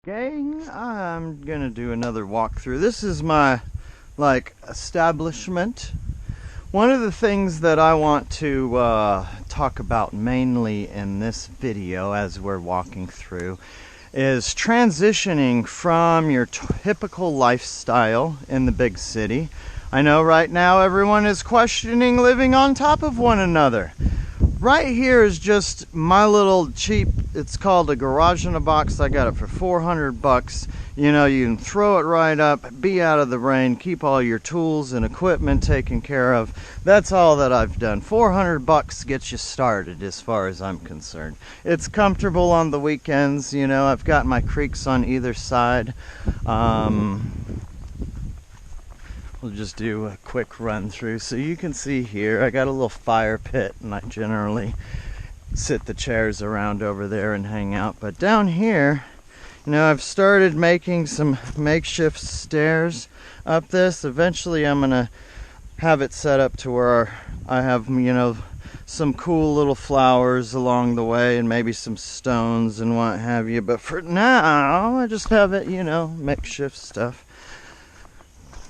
Gang, I'm gonna do another walkthrough. This is my establishment. One of the things that I want to talk about mainly in this video as we're walking through is transitioning from your typical lifestyle in the big city. I know right now everyone is questioning living on top of one another. Right here is just my little cheap, it's called a garage in a box. I got it for 400 bucks. You know, you can throw it right up, be out of the rain, keep all your tools and equipment taken care of. That's all that I've done. 400 bucks gets you started as far as I'm concerned. It's comfortable on the weekends, you know. I've got my creeks on either side. We'll just do a quick run through. So you can see here, I got a little fire pit and I generally sit the chairs around over there and hang out. But down here, you know, I've started making some makeshift stairs up this. Eventually I'm gonna have it set up to where I have, you know, some cool little flowers along the way and maybe some stones and what have you. But for now, I just have it, you know, makeshift stuff.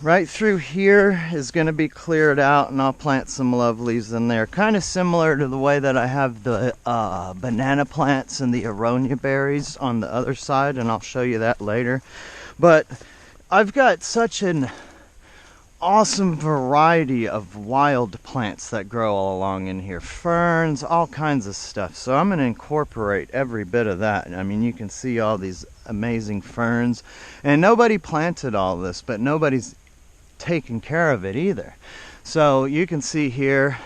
Right through here is going to be cleared out, and I'll plant some lovelies in there. Kind of similar to the way that I have the banana plants and the aronia berries on the other side, and I'll show you that later. But I've got such an awesome variety of wild plants that grow all along in here. Ferns, all kinds of stuff. So I'm going to incorporate every bit of that. I mean, you can see all these amazing ferns. And nobody planted all this, but nobody's taking care of it either. So you can see here,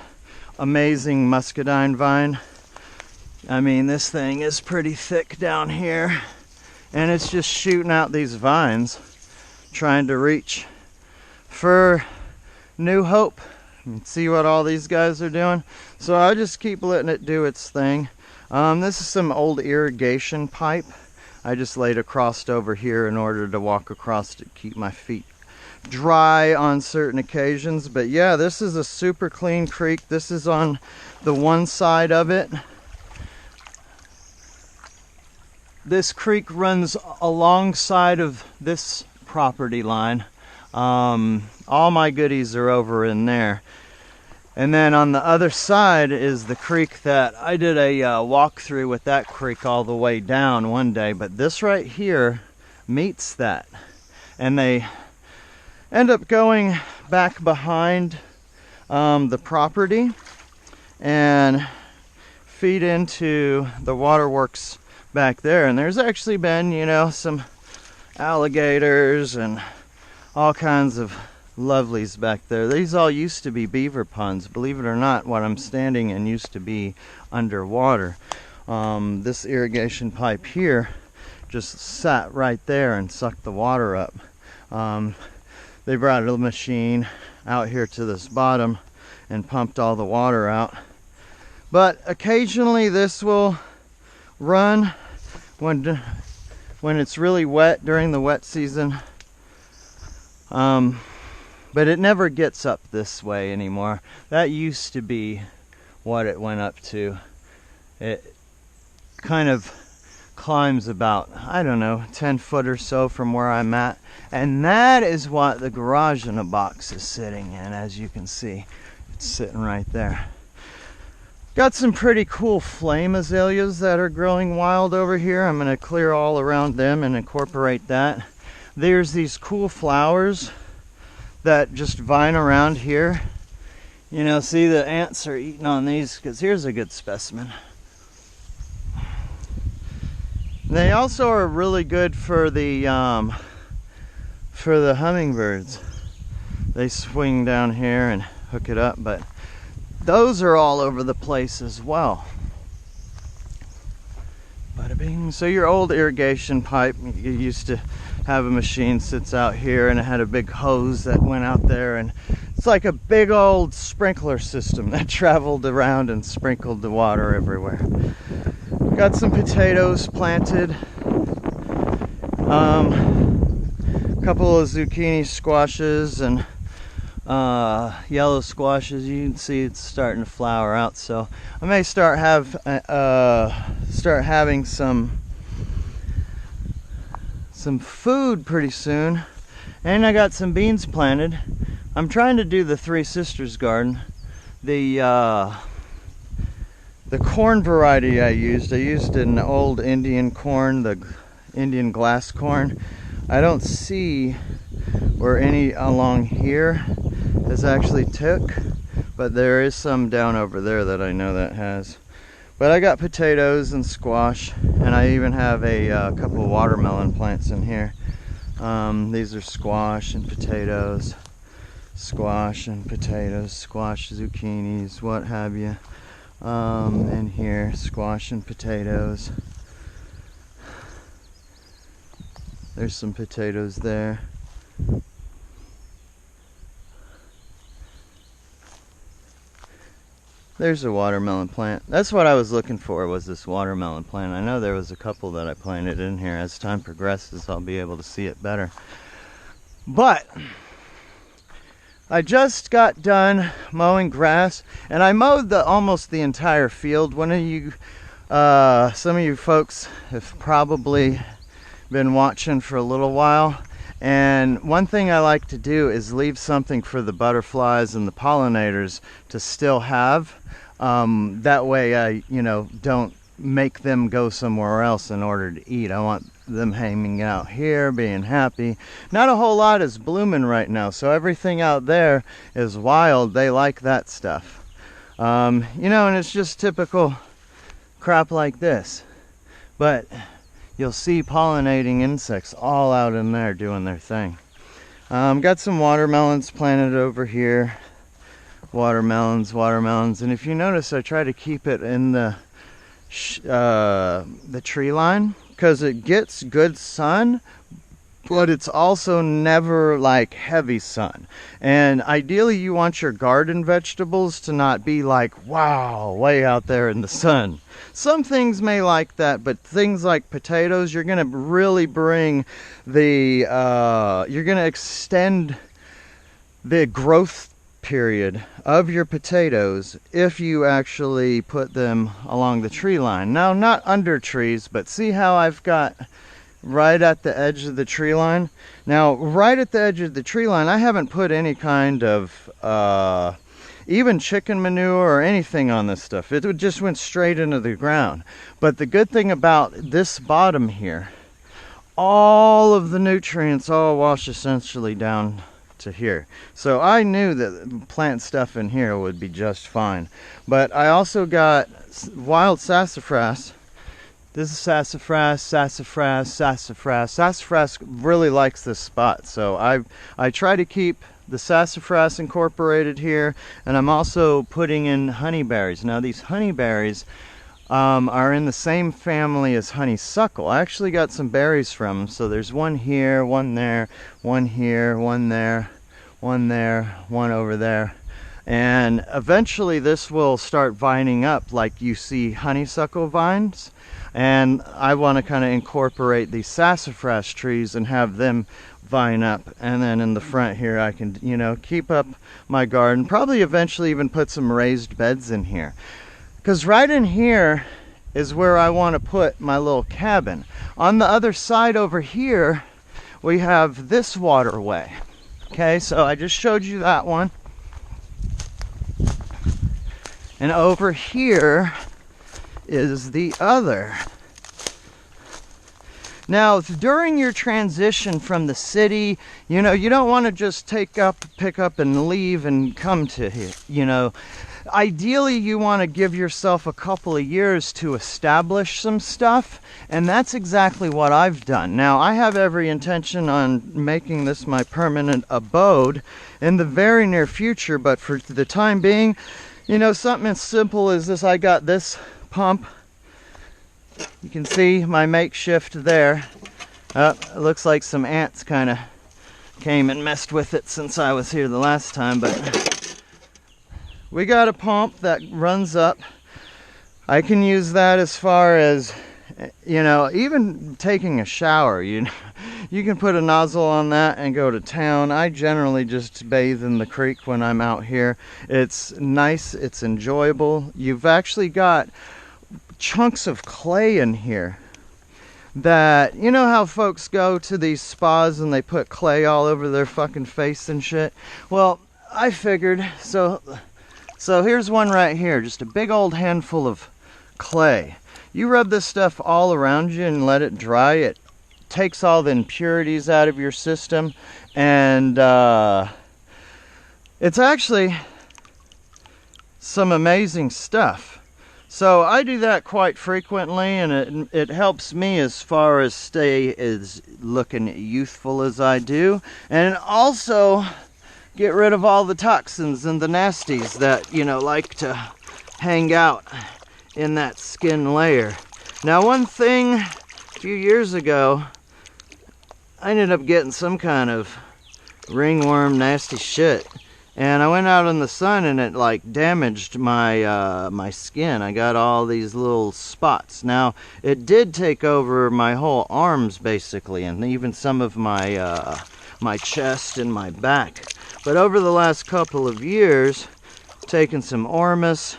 amazing muscadine vine. I mean, this thing is pretty thick down here, and it's just shooting out these vines, trying to reach for new hope. And see what all these guys are doing. So I just keep letting it do its thing. This is some old irrigation pipe I just laid across over here in order to walk across to keep my feet dry on certain occasions. But yeah, this is a super clean creek. This is on the one side of it. This creek runs alongside of this property line. All my goodies are over in there. And then on the other side is the creek that I did a walkthrough with. That creek all the way down one day, but this right here meets that, and they end up going back behind the property and feed into the waterworks back there. And there's actually been, you know, some alligators and all kinds of lovelies back there. These all used to be beaver ponds. Believe it or not, what I'm standing in used to be underwater. This irrigation pipe here just sat right there and sucked the water up. They brought a machine out here to this bottom and pumped all the water out. But occasionally this will run when it's really wet during the wet season. But it never gets up this way anymore. That used to be what it went up to. It kind of climbs about, I don't know, 10 foot or so from where I'm at. And that is what the garage in a box is sitting in, as you can see. It's sitting right there. Got some pretty cool flame azaleas that are growing wild over here. I'm going to clear all around them and incorporate that. There's these cool flowers that just vine around here. You know, see, the ants are eating on these, because here's a good specimen. They also are really good for the hummingbirds. They swing down here and hook it up, but those are all over the place as well. Bada bing. So your old irrigation pipe, you used to have a machine sits out here, and it had a big hose that went out there, and it's like a big old sprinkler system that traveled around and sprinkled the water everywhere. Got some potatoes planted, a couple of zucchini squashes and yellow squashes. You can see it's starting to flower out, so I may start having some some food pretty soon. And I got some beans planted. I'm trying to do the Three Sisters garden. The corn variety I used an old Indian corn, the Indian glass corn. I don't see where any along here has actually took, but there is some down over there that I know that has. But I got potatoes and squash, and I even have a couple of watermelon plants in here. These are squash and potatoes, squash and potatoes, squash, zucchinis, what have you. And here, squash and potatoes. There's some potatoes there. There's a watermelon plant. That's what I was looking for, was this watermelon plant. I know there was a couple that I planted in here. As time progresses, I'll be able to see it better. But I just got done mowing grass, and I mowed almost the entire field. Some of you folks have probably been watching for a little while. And one thing I like to do is leave something for the butterflies and the pollinators to still have. That way I, don't make them go somewhere else in order to eat. I want them hanging out here, being happy. Not a whole lot is blooming right now, so everything out there is wild. They like that stuff. And it's just typical crap like this. But you'll see pollinating insects all out in there doing their thing. Got some watermelons planted over here. Watermelons. And if you notice, I try to keep it in the tree line, because it gets good sun, but it's also never like heavy sun. And ideally you want your garden vegetables to not be like, wow, way out there in the sun. Some things may like that, but things like potatoes, you're going to really bring you're going to extend the growth period of your potatoes if you actually put them along the tree line. Now, not under trees, but see how I've got right at the edge of the tree line? Now, right at the edge of the tree line, I haven't put any kind of even chicken manure or anything on this stuff. It just went straight into the ground. But the good thing about this bottom here, all of the nutrients all wash essentially down to here. So I knew that plant stuff in here would be just fine. But I also got wild sassafras. This is sassafras. Sassafras really likes this spot. So I try to keep the sassafras incorporated here, and I'm also putting in honeyberries. Now these honeyberries are in the same family as honeysuckle. I actually got some berries from them. So there's one here, one there, one here, one there, one there, one over there. And eventually this will start vining up like you see honeysuckle vines. And I want to kind of incorporate these sassafras trees and have them vine up. And then in the front here I can, keep up my garden. Probably eventually even put some raised beds in here. Because right in here is where I want to put my little cabin. On the other side over here, we have this waterway. Okay, so I just showed you that one. And over here is the other. Now, during your transition from the city, you don't want to just pick up and leave and come to here, Ideally, you want to give yourself a couple of years to establish some stuff, and that's exactly what I've done. Now, I have every intention on making this my permanent abode in the very near future, but for the time being, something as simple as this. I got this pump. You can see my makeshift there. It looks like some ants kind of came and messed with it since I was here the last time, but we got a pump that runs up. I can use that as far as, even taking a shower. You can put a nozzle on that and go to town. I generally just bathe in the creek when I'm out here. It's nice, it's enjoyable. You've actually got chunks of clay in here. that, you know how folks go to these spas and they put clay all over their fucking face and shit? Well, I figured, so here's one right here, just a big old handful of clay. You rub this stuff all around you and let it dry. It takes all the impurities out of your system, and it's actually some amazing stuff. So I do that quite frequently, and it helps me as far as stay as looking youthful as I do, and also get rid of all the toxins and the nasties that, you know, like to hang out in that skin layer. Now, one thing, a few years ago, I ended up getting some kind of ringworm nasty shit. And I went out in the sun and it like damaged my my skin. I got all these little spots. Now, it did take over my whole arms basically, and even some of my my chest and my back. But over the last couple of years, taking some Ormus,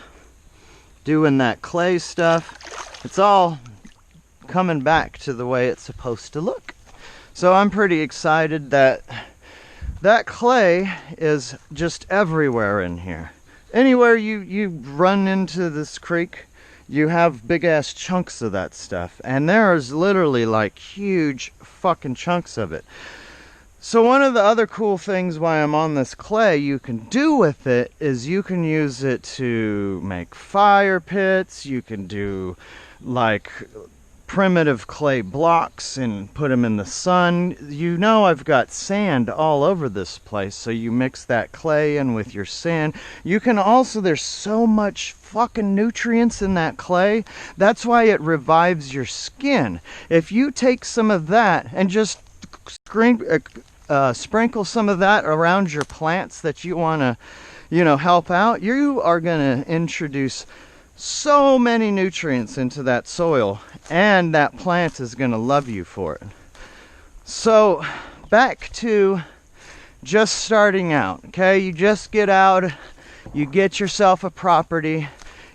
doing that clay stuff, it's all coming back to the way it's supposed to look. So I'm pretty excited that that clay is just everywhere in here. Anywhere you run into this creek, you have big ass chunks of that stuff. And there's literally like huge fucking chunks of it. So one of the other cool things why I'm on this clay you can do with it is you can use it to make fire pits. You can do like primitive clay blocks and put them in the sun. You know, I've got sand all over this place, so you mix that clay in with your sand. You can also, there's so much fucking nutrients in that clay. That's why it revives your skin. If you take some of that and just sprinkle some of that around your plants that you want to, you know, help out, you are going to introduce so many nutrients into that soil, and that plant is going to love you for it. So back to just starting out, okay? You just get out, you get yourself a property,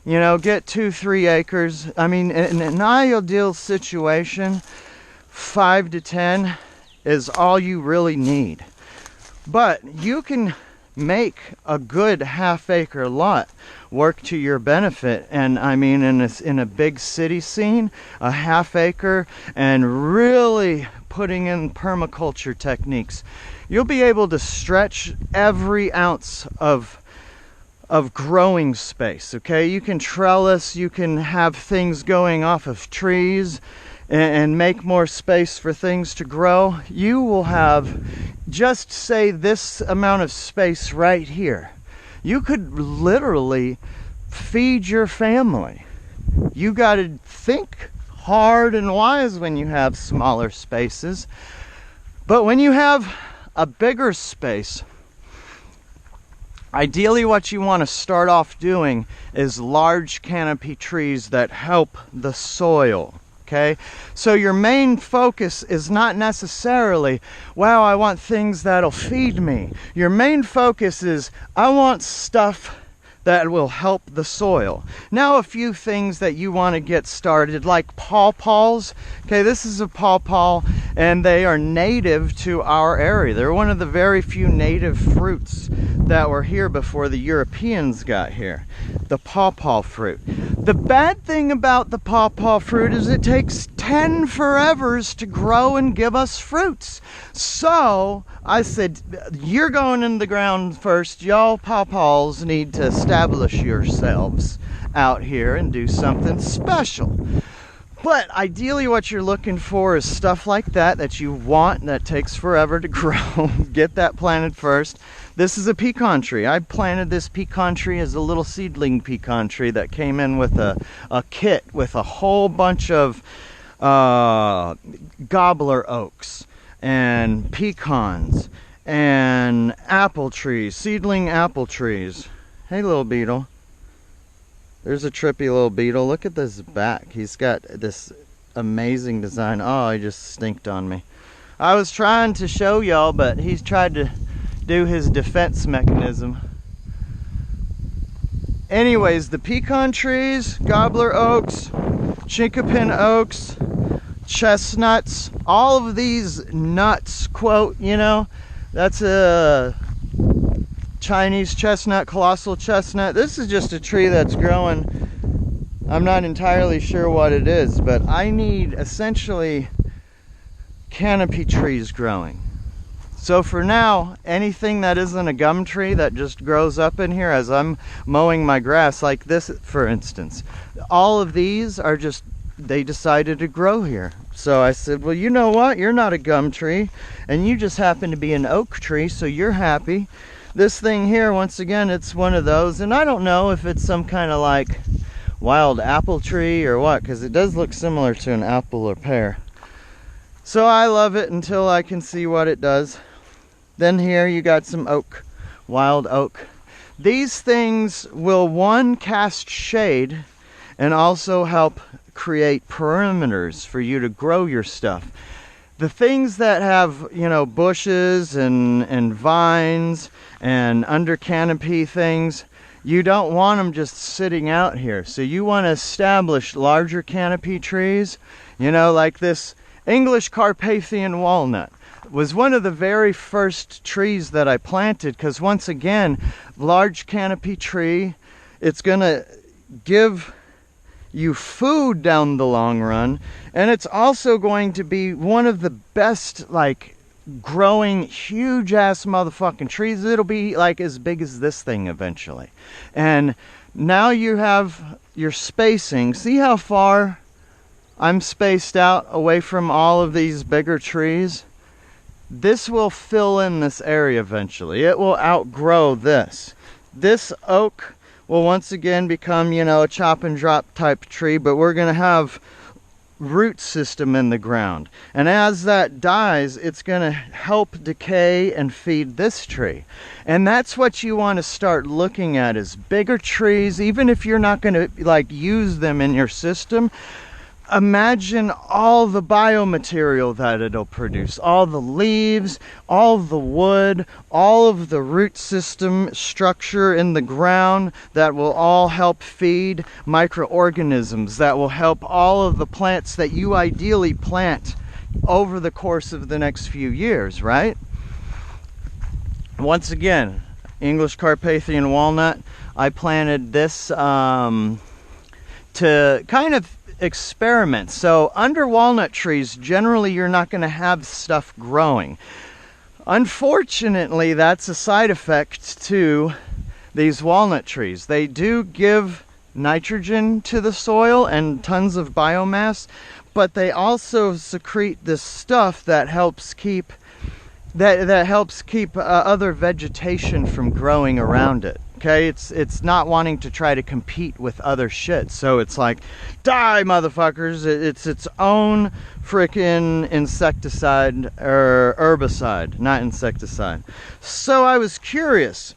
you know, get 2-3 acres. I mean, in an ideal situation, 5 to 10 is all you really need. But you can make a good half-acre lot work to your benefit. And I mean, in a big city scene, a half-acre, and really putting in permaculture techniques, you'll be able to stretch every ounce of growing space. Okay, you can trellis, you can have things going off of trees and make more space for things to grow. You will have, just say, this amount of space right here. You could literally feed your family. You got to think hard and wise when you have smaller spaces. But when you have a bigger space, ideally what you want to start off doing is large canopy trees that help the soil. Okay, so your main focus is not necessarily, wow, I want things that'll feed me. Your main focus is, I want stuff that will help the soil. Now, a few things that you want to get started, like pawpaws. Okay, this is a pawpaw, and they are native to our area. They're one of the very few native fruits that were here before the Europeans got here. The pawpaw fruit. The bad thing about the pawpaw fruit is it takes 10 forevers to grow and give us fruits. So I said, you're going in the ground first. Y'all pawpaws need to establish yourselves out here and do something special. But ideally what you're looking for is stuff like that you want, that takes forever to grow. Get that planted first. This is a pecan tree. I planted this pecan tree as a little seedling pecan tree that came in with a kit with a whole bunch of gobbler oaks and pecans and apple trees, seedling apple trees. Hey, little beetle. There's a trippy little beetle. Look at this back. He's got this amazing design. Oh, he just stinked on me. I was trying to show y'all, but he's tried to do his defense mechanism. Anyways, the pecan trees, gobbler oaks, chinkapin oaks, chestnuts, all of these nuts, quote, you know, that's a Chinese chestnut, colossal chestnut. This is just a tree that's growing. I'm not entirely sure what it is, but I need essentially canopy trees growing. So for now, anything that isn't a gum tree that just grows up in here as I'm mowing my grass, like this for instance, all of these are just, they decided to grow here. So I said, well, you know what, you're not a gum tree and you just happen to be an oak tree, so you're happy. This thing here, once again, it's one of those, and I don't know if it's some kind of like wild apple tree or what, because it does look similar to an apple or pear. So I love it until I can see what it does. Then here you got some oak, wild oak. These things will, one, cast shade and also help create perimeters for you to grow your stuff. The things that have, you know, bushes and vines and under canopy things, you don't want them just sitting out here. So you want to establish larger canopy trees, you know, like this English Carpathian walnut was one of the very first trees that I planted, because once again, large canopy tree, it's going to give you food down the long run, and it's also going to be one of the best, like, growing huge ass motherfucking trees. It'll be like as big as this thing eventually. And now you have your spacing. See how far I'm spaced out away from all of these bigger trees? This will fill in this area eventually. It will outgrow this. This oak will once again become, you know, a chop and drop type tree, but we're going to have root system in the ground. And as that dies, it's going to help decay and feed this tree. And that's what you want to start looking at, is bigger trees, even if you're not going to like use them in your system. Imagine all the biomaterial that it'll produce, all the leaves, all the wood, all of the root system structure in the ground that will all help feed microorganisms, that will help all of the plants that you ideally plant over the course of the next few years, right? Once again, English Carpathian walnut. I planted this to kind of experiment. So under walnut trees, generally you're not going to have stuff growing. Unfortunately, that's a side effect to these walnut trees. They do give nitrogen to the soil and tons of biomass, but they also secrete this stuff that helps keep other vegetation from growing around it. Okay, it's not wanting to try to compete with other shit. So it's like, die motherfuckers. It's its own freaking insecticide, or herbicide, not insecticide. So I was curious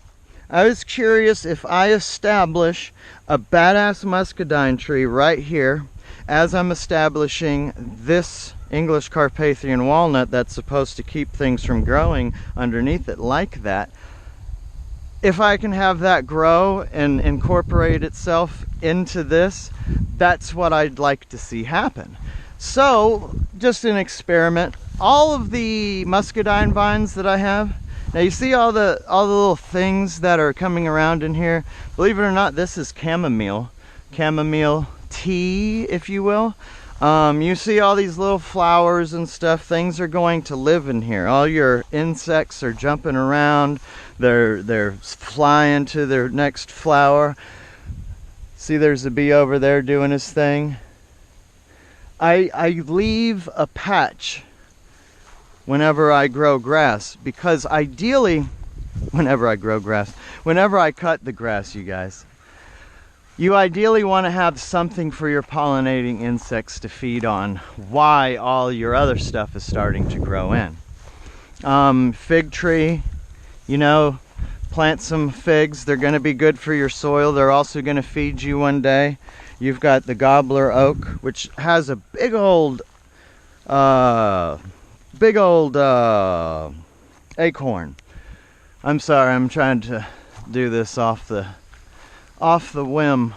if I establish a badass muscadine tree right here, as I'm establishing this English Carpathian walnut that's supposed to keep things from growing underneath it like that. If I can have that grow and incorporate itself into this, that's what I'd like to see happen. So, just an experiment. All of the muscadine vines that I have, now you see all the little things that are coming around in here. Believe it or not, this is chamomile tea, if you will. You see all these little flowers and stuff. Things are going to live in here. All your insects are jumping around. They're flying to their next flower. See, there's a bee over there doing his thing. I leave a patch whenever I grow grass, because ideally, whenever I cut the grass, you guys, you ideally want to have something for your pollinating insects to feed on while all your other stuff is starting to grow in. Fig tree, you know, plant some figs. They're going to be good for your soil. They're also going to feed you one day. You've got the gobbler oak, which has a big old acorn. I'm sorry, I'm trying to do this off the whim.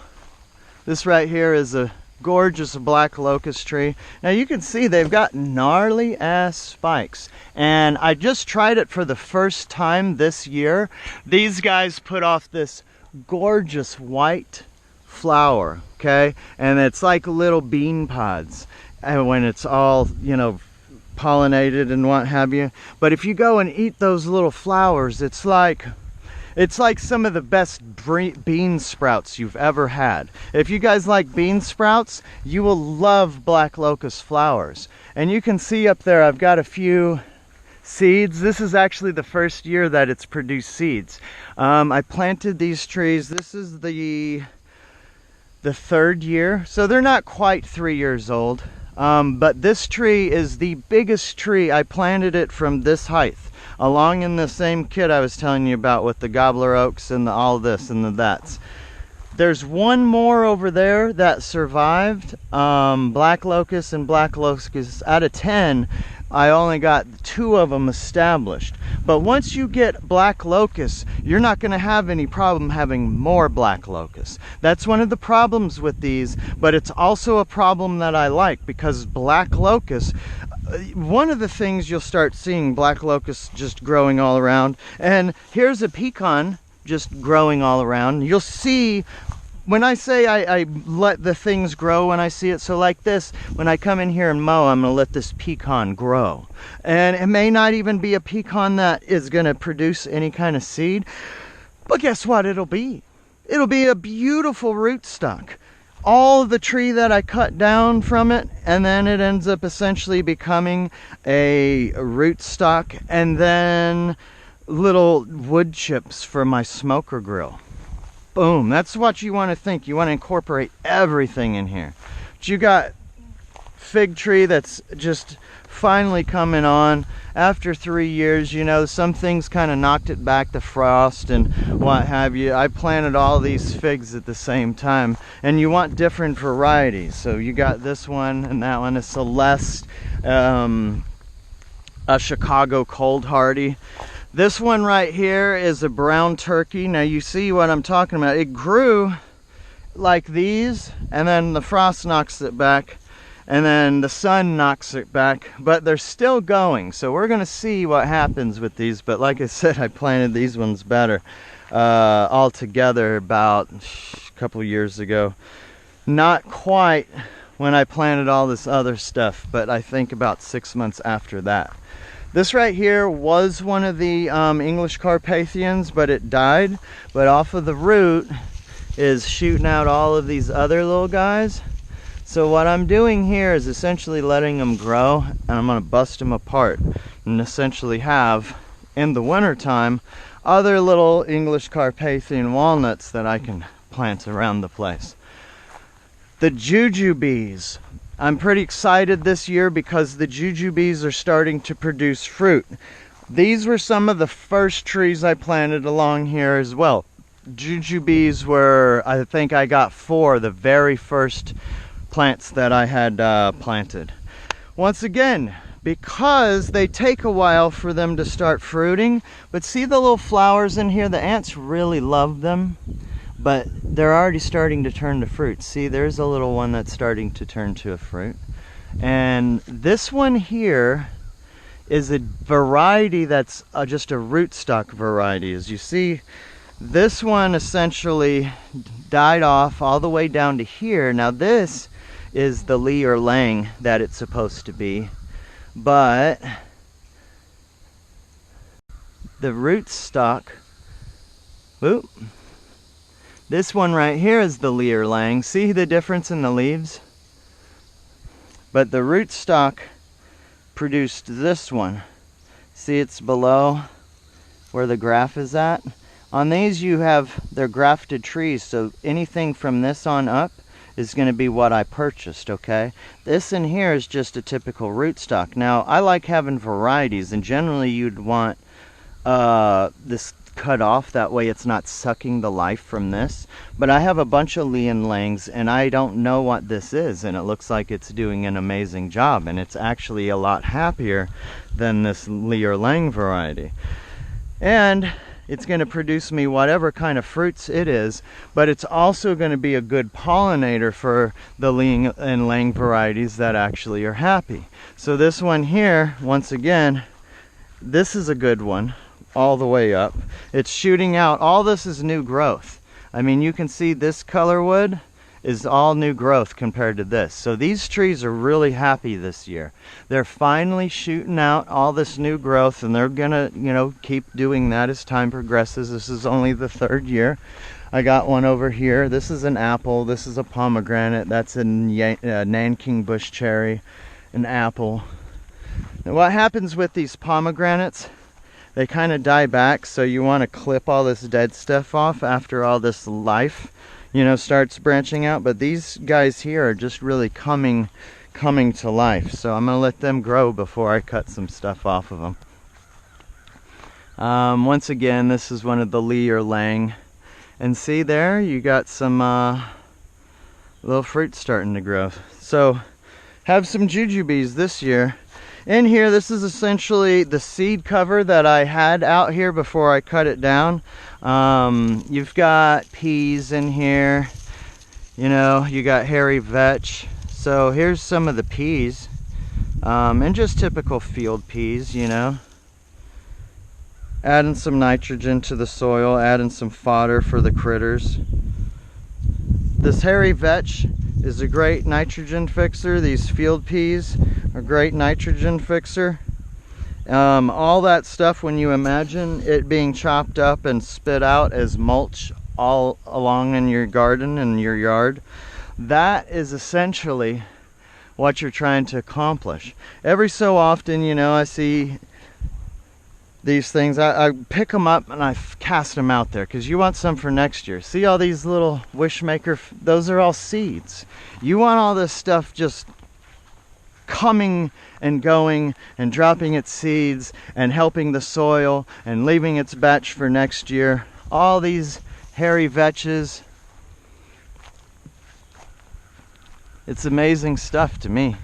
This right here is a gorgeous black locust tree. Now you can see they've got gnarly ass spikes, and I just tried it for the first time this year. These guys put off this gorgeous white flower, okay, and it's like little bean pods, and when it's all, you know, pollinated and what have you. But if you go and eat those little flowers, it's like some of the best bean sprouts you've ever had. If you guys like bean sprouts, you will love black locust flowers. And you can see up there, I've got a few seeds. This is actually the first year that it's produced seeds. I planted these trees. This is the third year, so they're not quite 3 years old. But this tree is the biggest tree. I planted it from this height, along in the same kit I was telling you about with the gobbler oaks and all this and the that's. There's one more over there that survived. Black locust and black locust, out of 10, I only got 2 of them established. But once you get black locusts, you're not going to have any problem having more black locusts. That's one of the problems with these, but it's also a problem that I like, because black locusts, one of the things you'll start seeing black locusts just growing all around. And here's a pecan just growing all around. You'll see, when I say I let the things grow when I see it, so like this, when I come in here and mow, I'm gonna let this pecan grow. And it may not even be a pecan that is gonna produce any kind of seed, but guess what it'll be? It'll be a beautiful rootstock. All the tree that I cut down from it, and then it ends up essentially becoming a rootstock, and then little wood chips for my smoker grill. Boom, that's what you want to think. You want to incorporate everything in here. But you got fig tree that's just finally coming on after 3 years. You know, some things kind of knocked it back, the frost and what have you. I planted all these figs at the same time, and you want different varieties. So you got this one and that one, a Celeste, a Chicago Cold Hardy. This one right here is a brown turkey. Now you see what I'm talking about. It grew like these, and then the frost knocks it back, and then the sun knocks it back, but they're still going. So we're gonna see what happens with these. But like I said, I planted these ones better all together about a couple years ago. Not quite when I planted all this other stuff, but I think about 6 months after that. This right here was one of the English Carpathians, but it died. But off of the root is shooting out all of these other little guys. So what I'm doing here is essentially letting them grow, and I'm going to bust them apart and essentially have, in the wintertime, other little English Carpathian walnuts that I can plant around the place. The jujubes. I'm pretty excited this year because the jujubes are starting to produce fruit. These were some of the first trees I planted along here as well. Jujubes were, I think I got 4, the very first plants that I had planted. Once again, because they take a while for them to start fruiting, but see the little flowers in here? The ants really love them. But they're already starting to turn to fruit. See, there's a little one that's starting to turn to a fruit. And this one here is a variety that's just a rootstock variety. As you see, this one essentially died off all the way down to here. Now this is the Lee or Lang that it's supposed to be. But the rootstock, whoop. This one right here is the Lear Lang. See the difference in the leaves? But the rootstock produced this one. See, it's below where the graft is at. On these they're grafted trees, so anything from this on up is going to be what I purchased, okay? This in here is just a typical rootstock. Now, I like having varieties, and generally you'd want this cut off, that way it's not sucking the life from this. But I have a bunch of Lee and Langs, and I don't know what this is, and it looks like it's doing an amazing job, and it's actually a lot happier than this Lee or Lang variety. And it's going to produce me whatever kind of fruits it is, but it's also going to be a good pollinator for the Ling and Lang varieties that actually are happy. So this one here, once again, this is a good one all the way up. It's shooting out. All this is new growth. I mean, you can see this color wood is all new growth compared to this. So these trees are really happy this year. They're finally shooting out all this new growth, and they're gonna, you know, keep doing that as time progresses. This is only the 3rd year. I got one over here. This is an apple. This is a pomegranate. That's a Nanking bush cherry, an apple. Now what happens with these pomegranates, they kind of die back, so you want to clip all this dead stuff off after all this life, you know, starts branching out. But these guys here are just really coming to life, so I'm gonna let them grow before I cut some stuff off of them. Once again, this is one of the Lee or Lang, and see there, you got some little fruit starting to grow. So have some jujubes this year. In here, this is essentially the seed cover that I had out here before I cut it down. You've got peas in here, you know, you got hairy vetch. So here's some of the peas, and just typical field peas, you know. Adding some nitrogen to the soil, adding some fodder for the critters. This hairy vetch is a great nitrogen fixer. These field peas are a great nitrogen fixer. All that stuff, when you imagine it being chopped up and spit out as mulch all along in your garden and your yard, that is essentially what you're trying to accomplish. Every so often, you know, I see these things, I pick them up and I cast them out there because you want some for next year. See all these little wishmaker, those are all seeds. You want all this stuff just coming and going and dropping its seeds and helping the soil and leaving its batch for next year. All these hairy vetches, it's amazing stuff to me.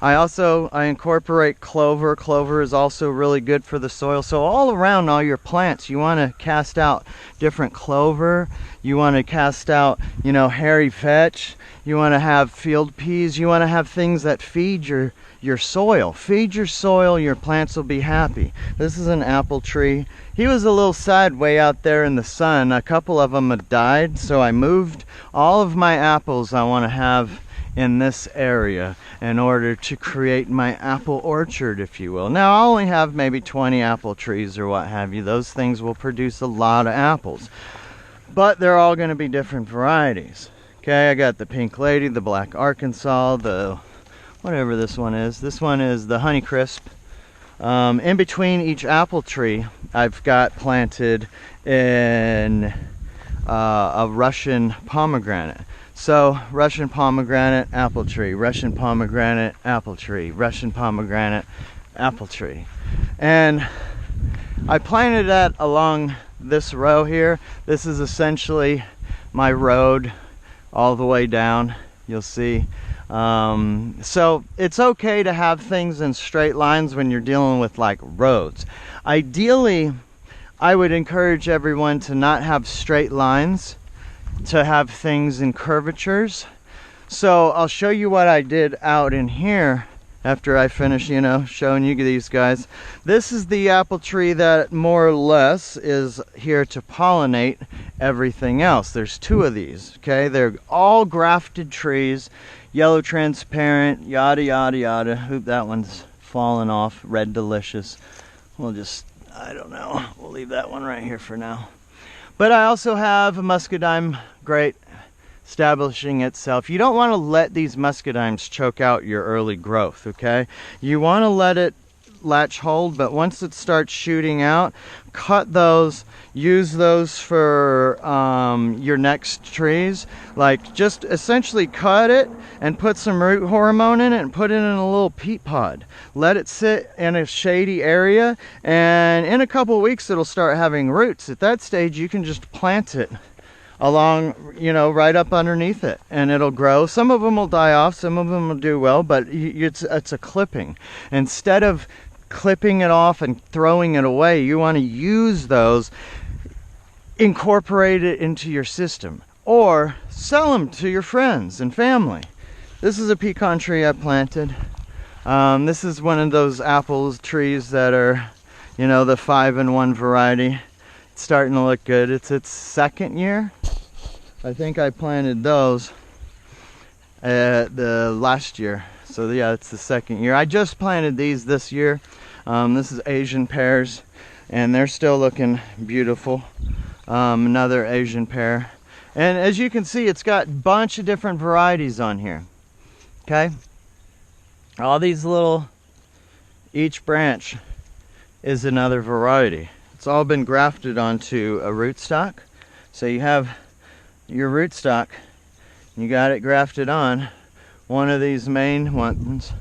I incorporate clover. Clover is also really good for the soil. So all around all your plants, you want to cast out different clover. You want to cast out, you know, hairy vetch. You want to have field peas. You want to have things that feed your soil. Feed your soil, your plants will be happy. This is an apple tree. He was a little sad way out there in the sun. A couple of them had died, so I moved all of my apples I want to have in this area in order to create my apple orchard, if you will. Now, I only have maybe 20 apple trees or what have you. Those things will produce a lot of apples, but they're all going to be different varieties. Okay, I got the Pink Lady, the Black Arkansas, the whatever this one is. This one is the Honey Crisp. In between each apple tree, I've got planted in a Russian pomegranate. So Russian pomegranate, apple tree, Russian pomegranate, apple tree, Russian pomegranate, apple tree. And I planted that along this row here. This is essentially my road all the way down, you'll see. So it's okay to have things in straight lines when you're dealing with like roads. Ideally, I would encourage everyone to not have straight lines, to have things in curvatures. So I'll show you what I did out in here after I finish, you know, showing you these guys. This is the apple tree that more or less is here to pollinate everything else. There's 2 of these, okay? They're all grafted trees, yellow transparent, yada yada yada. Oop, that one's fallen off. Red Delicious. We'll just, I don't know, we'll leave that one right here for now. But I also have a muscadine, great, establishing itself. You don't want to let these muscadines choke out your early growth, okay? You want to let it latch hold, but once it starts shooting out, cut those, use those for your next trees. Like, just essentially cut it and put some root hormone in it and put it in a little peat pod. Let it sit in a shady area, and in a couple of weeks it'll start having roots. At that stage, you can just plant it along, you know, right up underneath it, and it'll grow. Some of them will die off, some of them will do well, but it's a clipping. Instead of clipping it off and throwing it away. You want to use those, incorporate it into your system, or sell them to your friends and family. This is a pecan tree I planted. This is one of those apple trees that are, you know, the 5-in-1 variety. It's starting to look good. It's its second year. I think I planted those the last year. So yeah, it's the second year. I just planted these this year. This is Asian pears, and they're still looking beautiful. Another Asian pear. And as you can see, it's got a bunch of different varieties on here. Okay? All these little, each branch is another variety. It's all been grafted onto a rootstock. So you have your rootstock, you got it grafted on. One of these main ones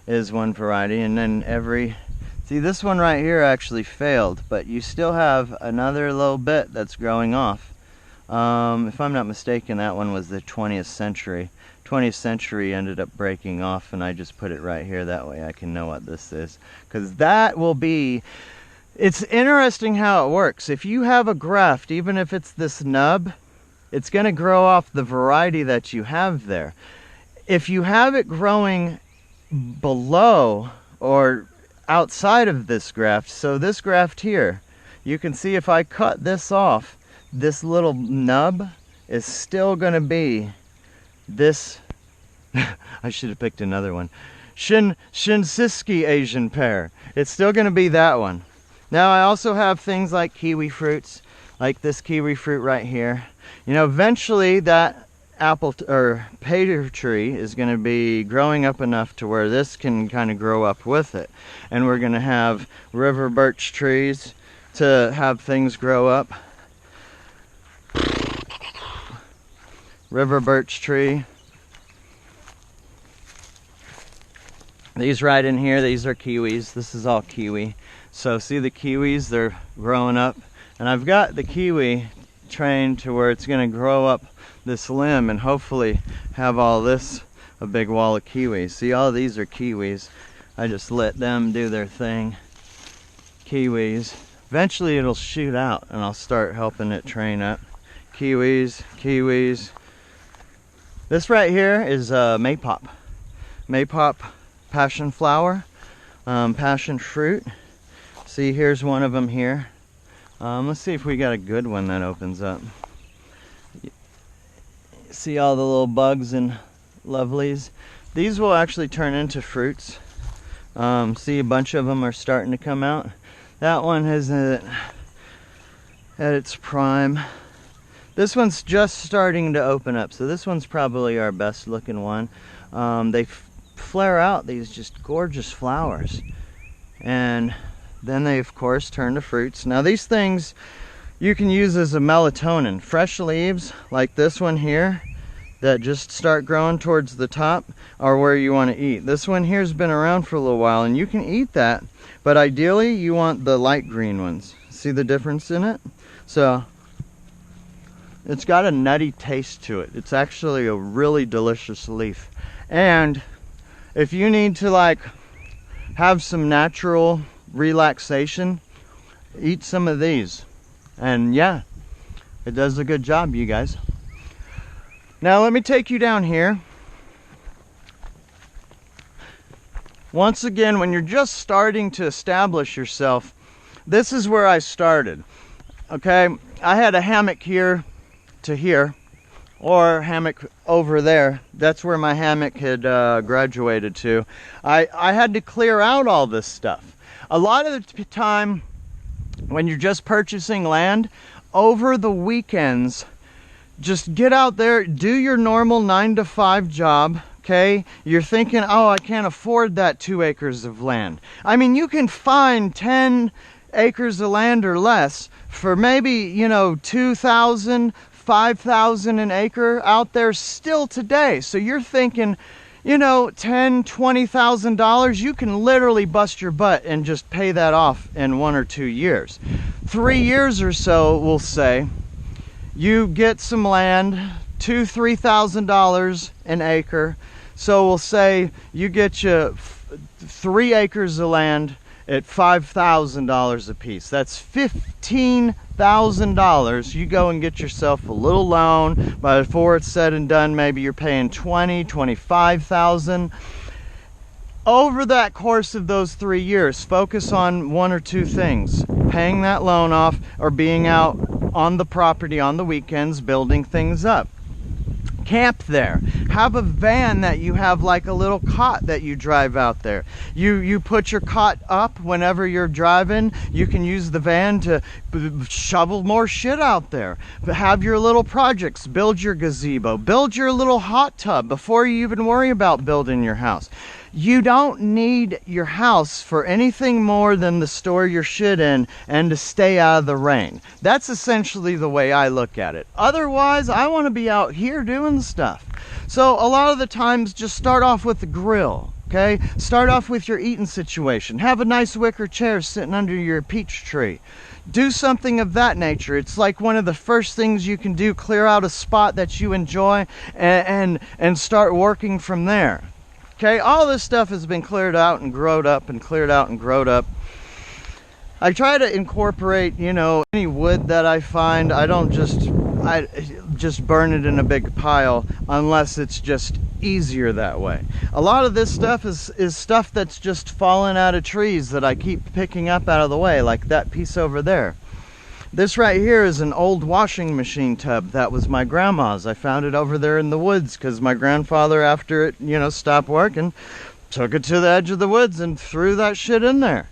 is one variety, and then see, this one right here actually failed, but you still have another little bit that's growing off. If I'm not mistaken, that one was the 20th century. 20th century ended up breaking off, and I just put it right here. That way I can know what this is. Because that will be... It's interesting how it works. If you have a graft, even if it's this nub, it's going to grow off the variety that you have there. If you have it growing below or outside of this graft, so this graft here, you can see if I cut this off, this little nub is still going to be this. I should have picked another one. Shinsiski Asian pear. It's still going to be that one. Now I also have things like kiwi fruits, like this kiwi fruit right here. You know, eventually that apple or pear tree is going to be growing up enough to where this can kind of grow up with it, and we're going to have river birch trees to have things grow up. River birch tree. These right in here, these are kiwis. This is all kiwi. So see the kiwis, they're growing up. And I've got the kiwi trained to where it's going to grow up this limb and hopefully have all this, a big wall of kiwis. See, all these are kiwis. I just let them do their thing. Kiwis. Eventually it'll shoot out and I'll start helping it train up. Kiwis, kiwis. This right here is maypop. Maypop passion flower, passion fruit. See, here's one of them here. Let's see if we got a good one that opens up. See all the little bugs and lovelies? These will actually turn into fruits. See, a bunch of them are starting to come out. That one isn't at its prime. This one's just starting to open up, so this one's probably our best looking one. They flare out these just gorgeous flowers, and then they of course turn to fruits. Now these things you can use as a melatonin. Fresh leaves like this one here that just start growing towards the top are where you want to eat. This one here's been around for a little while and you can eat that, but ideally you want the light green ones. See the difference in it? So it's got a nutty taste to it. It's actually a really delicious leaf. And if you need to like have some natural relaxation, eat some of these. And yeah, it does a good job, you guys. Now let me take you down here. Once again, when you're just starting to establish yourself, this is where I started. Okay, I had a hammock here to here, or hammock over there. That's where my hammock had graduated to. I had to clear out all this stuff. A lot of the time when you're just purchasing land, over the weekends, just get out there, do your normal 9-to-5 job. Okay, you're thinking, oh, I can't afford that 2 acres of land. I mean, you can find 10 acres of land or less for maybe, you know, $2,000, $5,000 an acre out there still today. So you're thinking, you know, $10,000, $20,000, you can literally bust your butt and just pay that off in 1 or 2 years. 3 years or so, we'll say, you get some land, $2,000, $3,000 an acre. So we'll say you get you 3 acres of land at $5,000 a piece. That's $15,000. You go and get yourself a little loan. Before it's said and done, maybe you're paying $25,000. Over that course of those 3 years, focus on one or two things: paying that loan off, or being out on the property on the weekends building things up. Camp there. Have a van that you have, like a little cot that you drive out there. You put your cot up whenever you're driving. You can use the van to shovel more shit out there. But have your little projects. Build your gazebo. Build your little hot tub before you even worry about building your house. You don't need your house for anything more than to store your shit in and to stay out of the rain. That's essentially the way I look at it. Otherwise, I want to be out here doing stuff. So a lot of the times, just start off with the grill, okay? Start off with your eating situation. Have a nice wicker chair sitting under your peach tree. Do something of that nature. It's like one of the first things you can do. Clear out a spot that you enjoy and start working from there. Okay, all this stuff has been cleared out and growed up and cleared out and growed up. I try to incorporate, you know, any wood that I find. I just burn it in a big pile unless it's just easier that way. A lot of this stuff is stuff that's just fallen out of trees that I keep picking up out of the way, like that piece over there. This right here is an old washing machine tub that was my grandma's. I found it over there in the woods because my grandfather, after it, you know, stopped working, took it to the edge of the woods and threw that shit in there.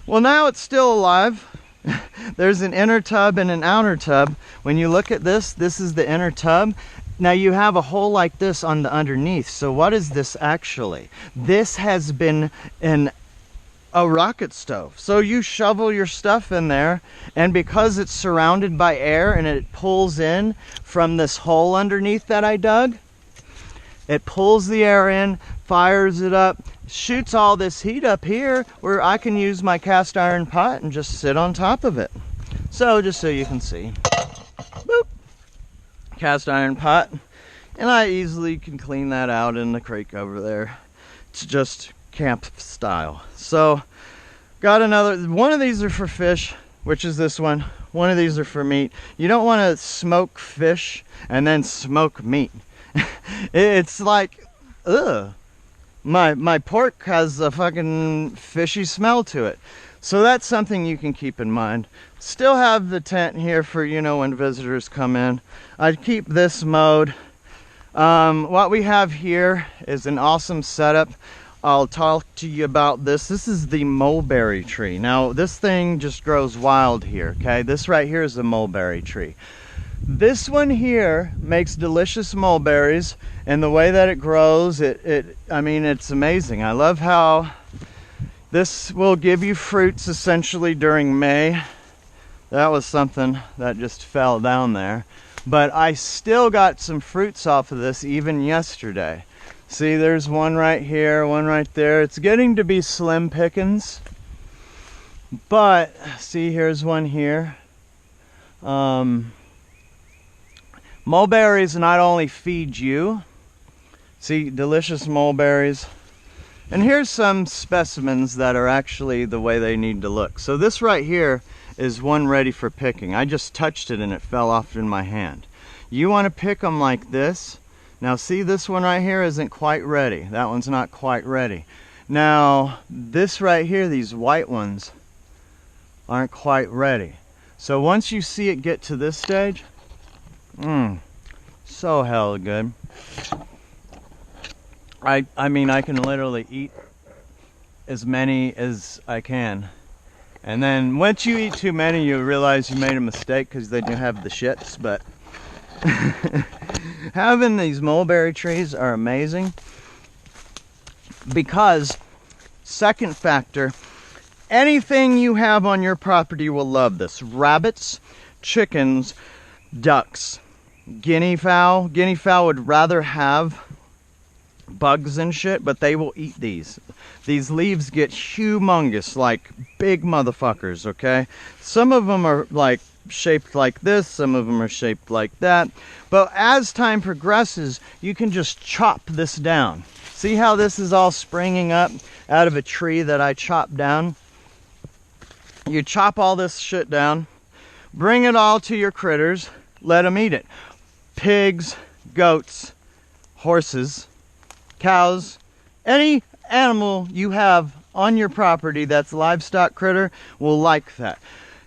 Well, now it's still alive. There's an inner tub and an outer tub. When you look at this, this is the inner tub. Now you have a hole like this on the underneath. So what is this actually? This has been a rocket stove. So you shovel your stuff in there, and because it's surrounded by air and it pulls in from this hole underneath that I dug, it pulls the air in, fires it up, shoots all this heat up here where I can use my cast iron pot and just sit on top of it. So just so you can see, boop, cast iron pot, and I easily can clean that out in the creek over there. It's just camp style. So got another one of these are for fish, which is this one. One of these are for meat. You don't want to smoke fish and then smoke meat. It's like, ugh, my pork has a fucking fishy smell to it. So that's something you can keep in mind. Still have the tent here for, you know, when visitors come in. I'd keep this mode. What we have here is an awesome setup. I'll talk to you about this. This is the mulberry tree. Now, this thing just grows wild here, okay? This right here is a mulberry tree. This one here makes delicious mulberries, and the way that it grows, I mean, it's amazing. I love how this will give you fruits essentially during May. That was something that just fell down there. But I still got some fruits off of this even yesterday. See, there's one right here, one right there. It's getting to be slim pickings. But, see, here's one here. Mulberries not only feed you, see, delicious mulberries. And here's some specimens that are actually the way they need to look. So this right here is one ready for picking. I just touched it and it fell off in my hand. You want to pick them like this. Now see, this one right here isn't quite ready. That one's not quite ready. Now this right here, these white ones aren't quite ready. So once you see it get to this stage, so hell good. I mean, I can literally eat as many as I can. And then once you eat too many, you realize you made a mistake because they do have the shits, but having these mulberry trees are amazing because, second factor, anything you have on your property will love this. Rabbits, chickens, ducks, guinea fowl. Guinea fowl would rather have bugs and shit, but they will eat these. These leaves get humongous, like big motherfuckers, okay? Some of them are like shaped like this, some of them are shaped like that. But as time progresses, you can just chop this down. See how this is all springing up out of a tree that I chopped down? You chop all this shit down, bring it all to your critters, let them eat it. Pigs, goats, horses, cows, any animal you have on your property that's livestock critter will like that.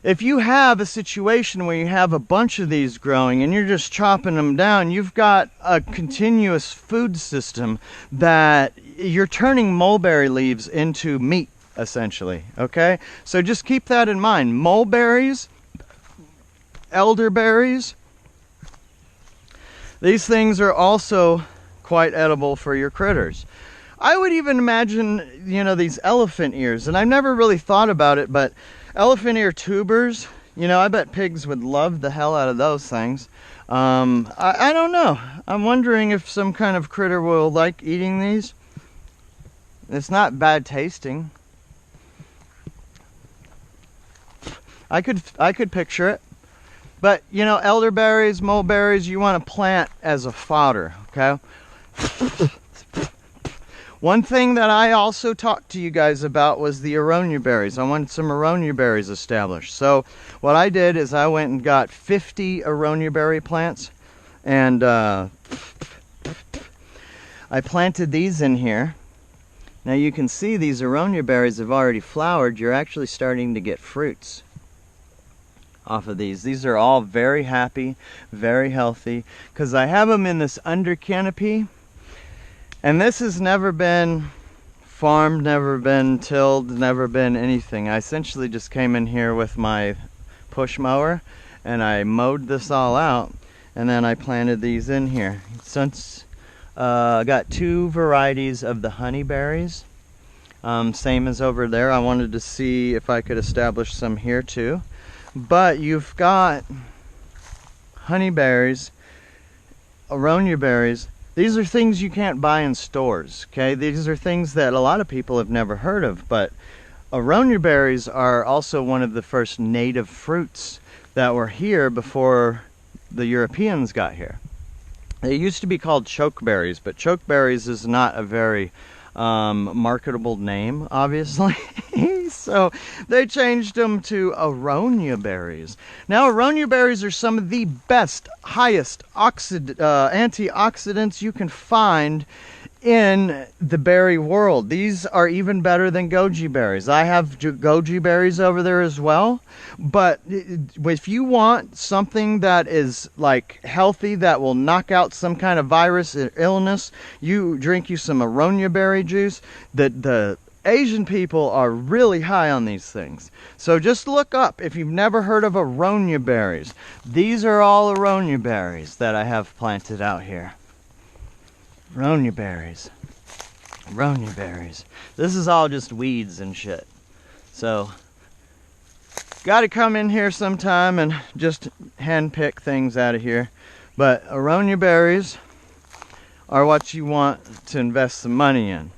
If you have a situation where you have a bunch of these growing and you're just chopping them down, you've got a continuous food system that you're turning mulberry leaves into meat, essentially, okay? So just keep that in mind. Mulberries, elderberries, these things are also quite edible for your critters. I would even imagine, you know, these elephant ears, and I've never really thought about it, but elephant ear tubers, you know, I bet pigs would love the hell out of those things. I don't know. I'm wondering if some kind of critter will like eating these. It's not bad tasting. I could picture it. But, you know, elderberries, mulberries, you want to plant as a fodder, okay? One thing that I also talked to you guys about was the aronia berries. I wanted some aronia berries established. So what I did is I went and got 50 aronia berry plants, and I planted these in here. Now you can see these aronia berries have already flowered. You're actually starting to get fruits off of these. These are all very happy, very healthy, because I have them in this under canopy. And this has never been farmed, never been tilled, never been anything. I essentially just came in here with my push mower and I mowed this all out, and then I planted these in here. Since I got 2 varieties of the honeyberries, same as over there. I wanted to see if I could establish some here too. But you've got honeyberries, aronia berries. These are things you can't buy in stores, okay? These are things that a lot of people have never heard of, but aronia berries are also one of the first native fruits that were here before the Europeans got here. They used to be called chokeberries, but chokeberries is not a very marketable name, obviously. So they changed them to aronia berries. Now aronia berries are some of the best, highest antioxidants you can find in the berry world. These are even better than goji berries. I have goji berries over there as well, but if you want something that is like healthy, that will knock out some kind of virus or illness, you drink you some aronia berry juice. The Asian people are really high on these things. So just look up if you've never heard of aronia berries. These are all aronia berries that I have planted out here. Aronia berries. Aronia berries. This is all just weeds and shit. So, gotta come in here sometime and just hand pick things out of here. But aronia berries are what you want to invest some money in.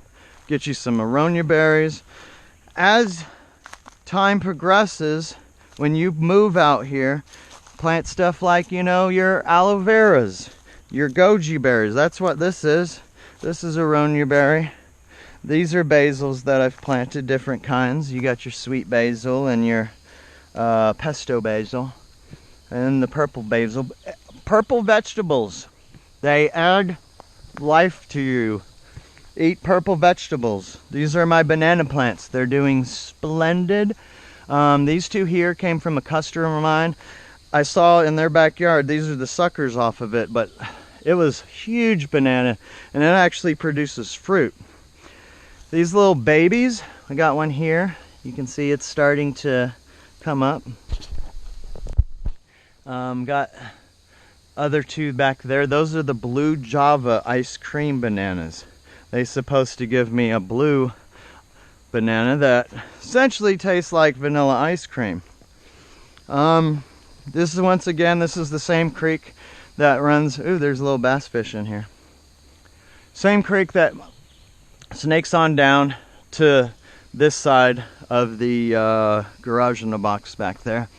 Get you some aronia berries. As time progresses, when you move out here, plant stuff like, you know, your aloe veras, your goji berries. That's what this is. This is aronia berry. These are basils that I've planted, different kinds. You got your sweet basil and your pesto basil, and the purple basil. Purple vegetables, they add life to you. Eat purple vegetables. These are my banana plants. They're doing splendid. These 2 here came from a customer of mine. I saw in their backyard. These are the suckers off of it, but it was huge banana, and it actually produces fruit. These little babies, I got one here. You can see it's starting to come up. Got other 2 back there. Those are the blue Java ice cream bananas. They're supposed to give me a blue banana that essentially tastes like vanilla ice cream. This is, once again, this is the same creek that runs, ooh, there's a little bass fish in here. Same creek that snakes on down to this side of the garage in the box back there.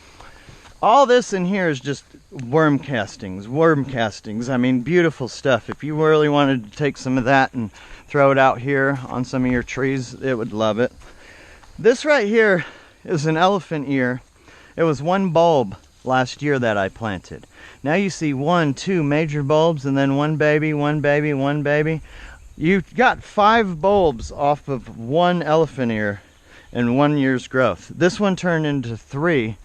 All this in here is just worm castings. I mean, beautiful stuff. If you really wanted to take some of that and throw it out here on some of your trees, it would love it. This right here is an elephant ear. It was one bulb last year that I planted. Now you see 1, 2 major bulbs, and then one baby, one baby, one baby. You've got 5 bulbs off of one elephant ear in 1 year's growth. This one turned into 3.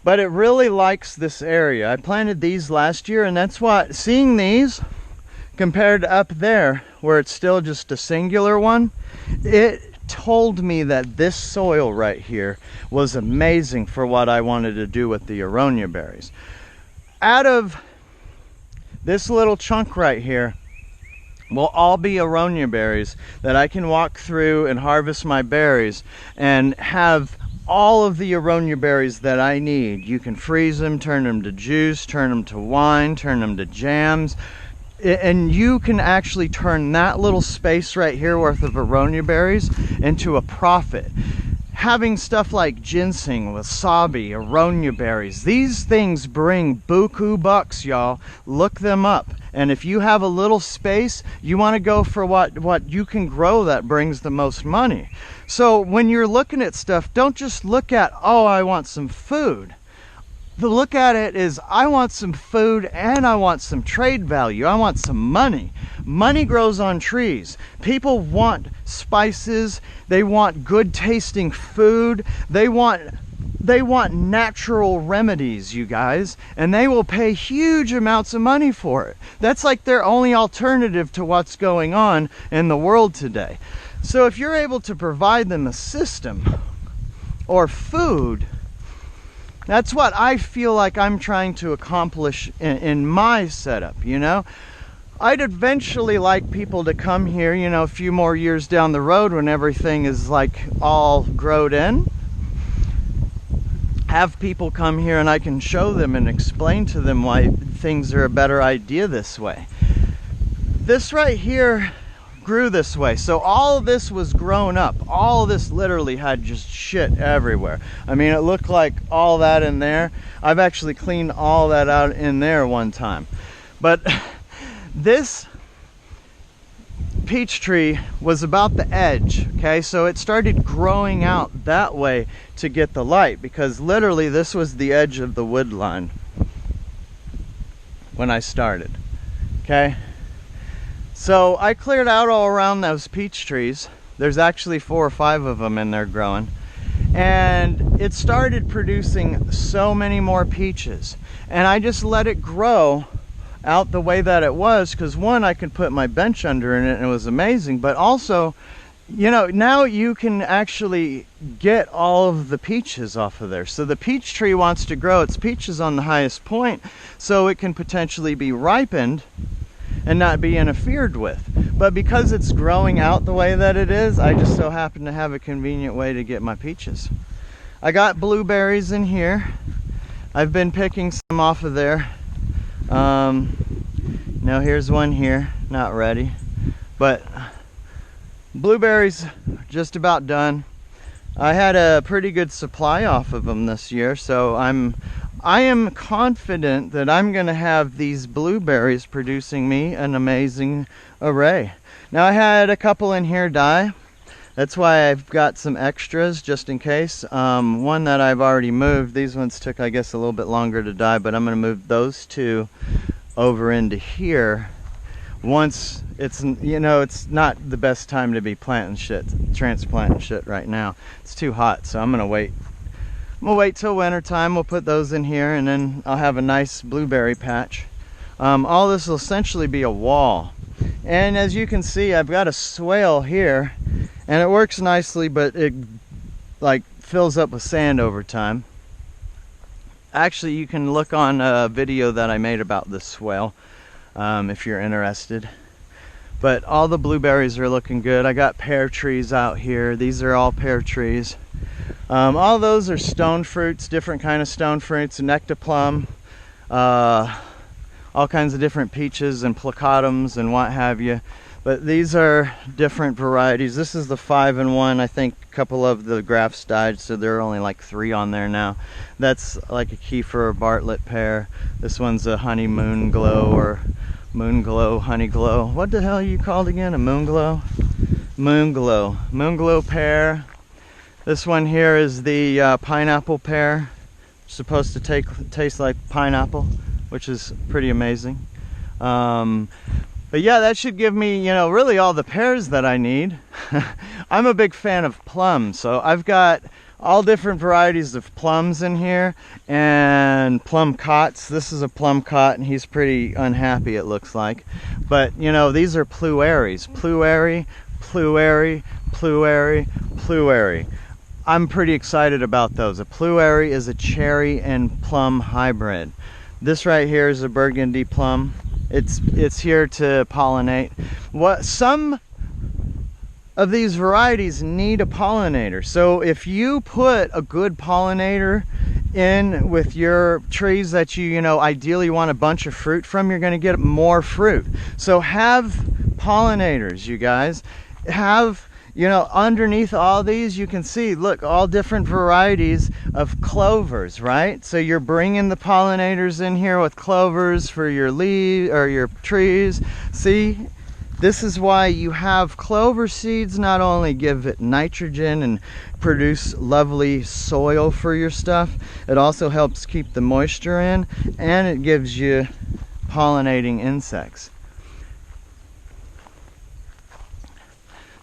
But it really likes this area. I planted these last year, and that's what, seeing these compared to up there where it's still just a singular one, it told me that this soil right here was amazing for what I wanted to do with the aronia berries. Out of this little chunk right here will all be aronia berries that I can walk through and harvest my berries and have all of the aronia berries that I need. You can freeze them, turn them to juice, turn them to wine, turn them to jams, and you can actually turn that little space right here worth of aronia berries into a profit. Having stuff like ginseng, wasabi, aronia berries, these things bring buku bucks, y'all. Look them up. And if you have a little space, you want to go for what you can grow that brings the most money. So when you're looking at stuff, don't just look at, oh, I want some food. The look at it is, I want some food and I want some trade value. I want some money. Money grows on trees. People want spices. They want good tasting food. They want natural remedies, you guys, and they will pay huge amounts of money for it. That's like their only alternative to what's going on in the world today. So if you're able to provide them a system or food, that's what I feel like I'm trying to accomplish in my setup, you know? I'd eventually like people to come here, you know, a few more years down the road when everything is like all growed in. Have people come here and I can show them and explain to them why things are a better idea this way. This right here grew this way. So all of this was grown up. All of this literally had just shit everywhere. I mean, it looked like all that in there. I've actually cleaned all that out in there one time. But this peach tree was about the edge, okay? So it started growing out that way to get the light, because literally this was the edge of the wood line when I started, okay? So I cleared out all around those peach trees. There's actually 4 or 5 of them in there growing. And it started producing so many more peaches. And I just let it grow out the way that it was, because one, I could put my bench under in it and it was amazing, but also, you know, now you can actually get all of the peaches off of there. So the peach tree wants to grow its peaches on the highest point so it can potentially be ripened and not be interfered with. But because it's growing out the way that it is, I just so happen to have a convenient way to get my peaches. I got blueberries in here. I've been picking some off of there. Now here's one here, not ready, but blueberries just about done. I had a pretty good supply off of them this year, so I am confident that I'm going to have these blueberries producing me an amazing array. Now I had a couple in here die. That's why I've got some extras just in case. One that I've already moved. These ones took, I guess, a little bit longer to die, but I'm going to move those 2 over into here. Once it's, you know, it's not the best time to be planting shit, transplanting shit right now. It's too hot, so I'm going to wait. I'm going to wait till winter time. We'll put those in here, and then I'll have a nice blueberry patch. All this will essentially be a wall. And as you can see, I've got a swale here, and it works nicely, but it like fills up with sand over time. Actually, you can look on a video that I made about this swale if you're interested. But all the blueberries are looking good. I got pear trees out here. These are all pear trees. All those are stone fruits, different kind of stone fruits, nectarplum, all kinds of different peaches and placatums and what have you. But these are different varieties. This is the 5-in-1. I think a couple of the grafts died, so there are only like 3 on there now. That's like a Kiefer or Bartlett pear. This one's a honey moon glow or moon glow, honey glow. What the hell are you called again? A moon glow? Moon glow. Moon glow pear. This one here is the pineapple pear. Supposed to taste like pineapple, which is pretty amazing. But yeah, that should give me, you know, really all the pears that I need. I'm a big fan of plums, so I've got all different varieties of plums in here, and plum cots. This is a plum cot, and he's pretty unhappy, it looks like. But, you know, these are plueries. Pluery, pluery, pluery, pluery. I'm pretty excited about those. A pluery is a cherry and plum hybrid. This right here is a burgundy plum. It's here to pollinate. Some of these varieties need a pollinator. So if you put a good pollinator in with your trees that you know, ideally want a bunch of fruit from, you're going to get more fruit. So have pollinators, you guys. Have, you know, underneath all these, you can see, look, all different varieties of clovers, right? So you're bringing the pollinators in here with clovers for your leaves or your trees. See, this is why you have clover seeds. Not only give it nitrogen and produce lovely soil for your stuff, it also helps keep the moisture in, and it gives you pollinating insects.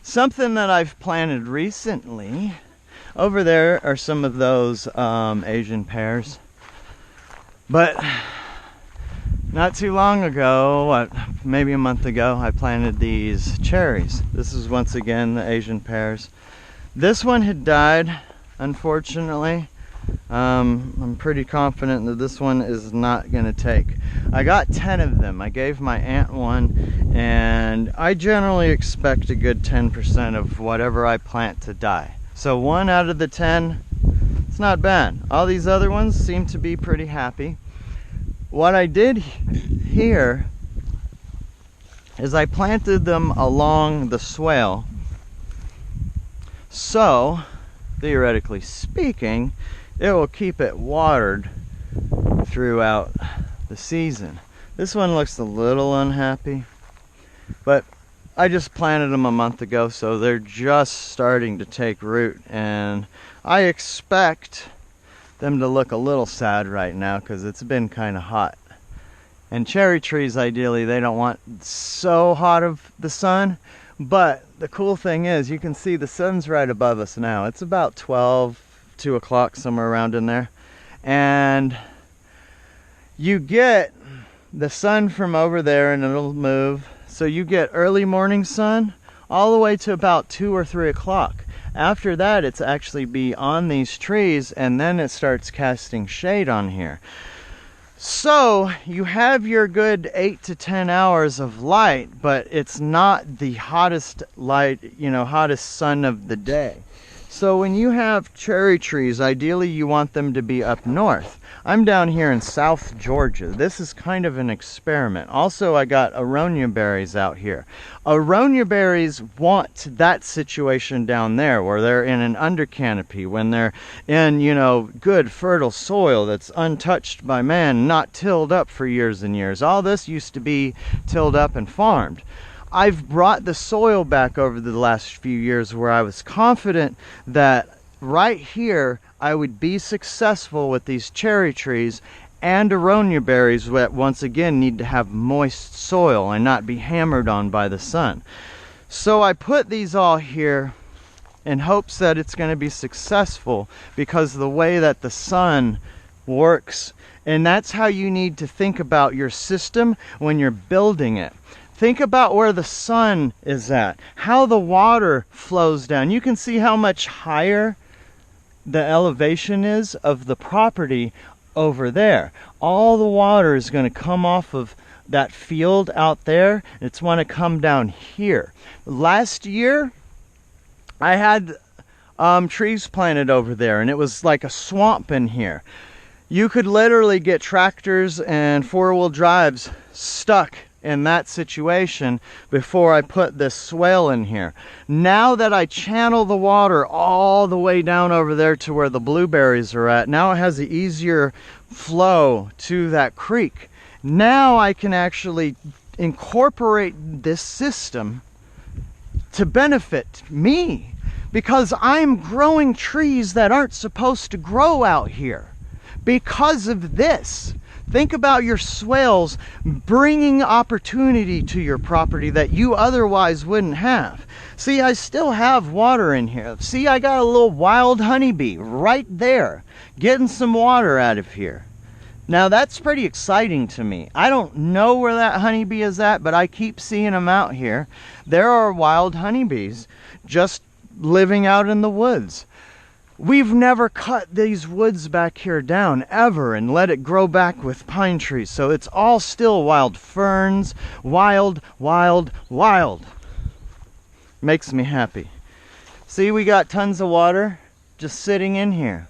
Something that I've planted recently, over there are some of those Asian pears. But not too long ago, maybe a month ago, I planted these cherries. This is once again the Asian pears. This one had died, unfortunately. I'm pretty confident that this one is not gonna take. I got 10 of them. I gave my aunt one, and I generally expect a good 10% of whatever I plant to die. So 1 out of the 10, it's not bad. All these other ones seem to be pretty happy. What I did here is I planted them along the swale. So, theoretically speaking, it will keep it watered throughout the season. This one looks a little unhappy, but I just planted them a month ago, so they're just starting to take root, and I expect them to look a little sad right now because it's been kind of hot. And cherry trees, ideally, they don't want so hot of the sun, but the cool thing is you can see the sun's right above us now. It's about 2 o'clock, somewhere around in there, and you get the sun from over there and it'll move, so you get early morning sun all the way to about 2 or 3 o'clock. After that, it's actually be on these trees, and then it starts casting shade on here. So you have your good 8 to 10 hours of light, but it's not the hottest light, you know, hottest sun of the day. So when you have cherry trees, ideally you want them to be up north. I'm down here in South Georgia. This is kind of an experiment. Also, I got aronia berries out here. Aronia berries want that situation down there where they're in an under canopy, when they're in, you know, good fertile soil that's untouched by man, not tilled up for years and years. All this used to be tilled up and farmed. I've brought the soil back over the last few years where I was confident that right here I would be successful with these cherry trees and aronia berries that once again need to have moist soil and not be hammered on by the sun. So I put these all here in hopes that it's going to be successful because of the way that the sun works. And that's how you need to think about your system when you're building it. Think about where the sun is at, how the water flows down. You can see how much higher the elevation is of the property over there. All the water is going to come off of that field out there. It's going to come down here. Last year, I had trees planted over there, and it was like a swamp in here. You could literally get tractors and four-wheel drives stuck in that situation before I put this swale in here. Now that I channel the water all the way down over there to where the blueberries are at, now it has an easier flow to that creek. Now I can actually incorporate this system to benefit me, because I'm growing trees that aren't supposed to grow out here because of this. Think about your swales bringing opportunity to your property that you otherwise wouldn't have. See, I still have water in here. See, I got a little wild honeybee right there getting some water out of here. Now that's pretty exciting to me. I don't know where that honeybee is at, but I keep seeing them out here. There are wild honeybees just living out in the woods. We've never cut these woods back here down ever and let it grow back with pine trees. So it's all still wild ferns, wild. Makes me happy. See, we got tons of water just sitting in here.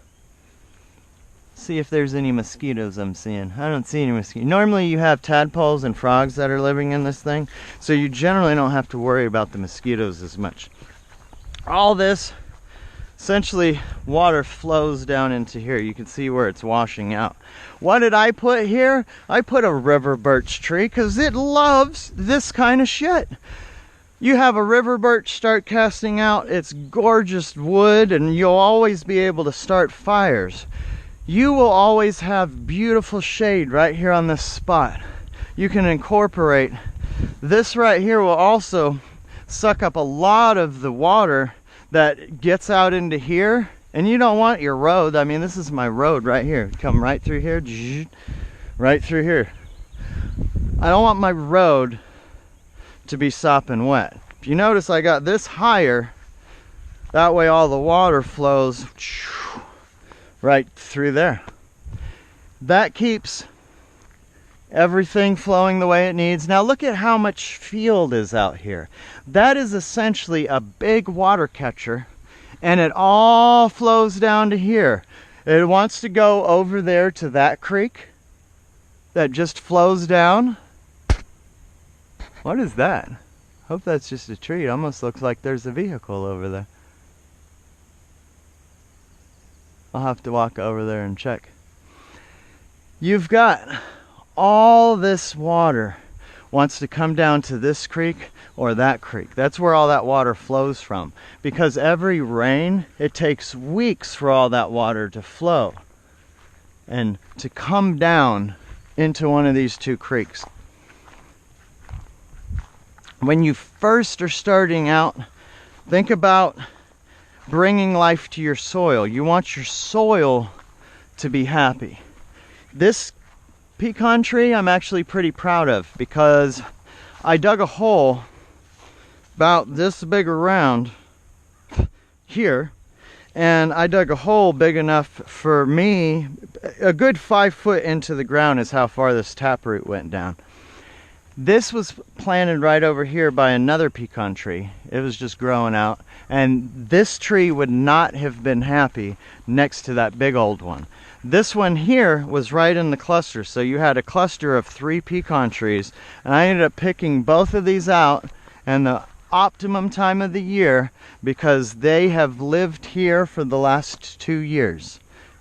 See if there's any mosquitoes I'm seeing. I don't see any mosquitoes. Normally you have tadpoles and frogs that are living in this thing, so you generally don't have to worry about the mosquitoes as much. All this, essentially water flows down into here. You can see where it's washing out. What did I put here? I put a river birch tree because it loves this kind of shit. You have a river birch start casting out its gorgeous wood and you'll always be able to start fires. You will always have beautiful shade right here on this spot. You can incorporate. This right here will also suck up a lot of the water that gets out into here. And you don't want your road. I mean, this is my road right here. Come right through here, right through here. I don't want my road to be sopping wet. If you notice, I got this higher. That way all the water flows right through there. That keeps everything flowing the way it needs. Now look at how much field is out here. That is essentially a big water catcher, and it all flows down to here. It wants to go over there to that creek that just flows down. What is that? Hope that's just a tree. It almost looks like there's a vehicle over there. I'll have to walk over there and check. You've got all this water wants to come down to this creek or that creek. That's where all that water flows from. Because every rain, it takes weeks for all that water to flow and to come down into one of these two creeks. When you first are starting out, think about bringing life to your soil. You want your soil to be happy. This pecan tree I'm actually pretty proud of because I dug a hole about this big around here, and I dug a hole big enough for me, a good 5 foot into the ground is how far this taproot went down. This was planted right over here by another pecan tree. It was just growing out. And this tree would not have been happy next to that big old one. This one here was right in the cluster. So you had a cluster of 3 pecan trees. And I ended up picking both of these out and the optimum time of the year because they have lived here for the last 2 years.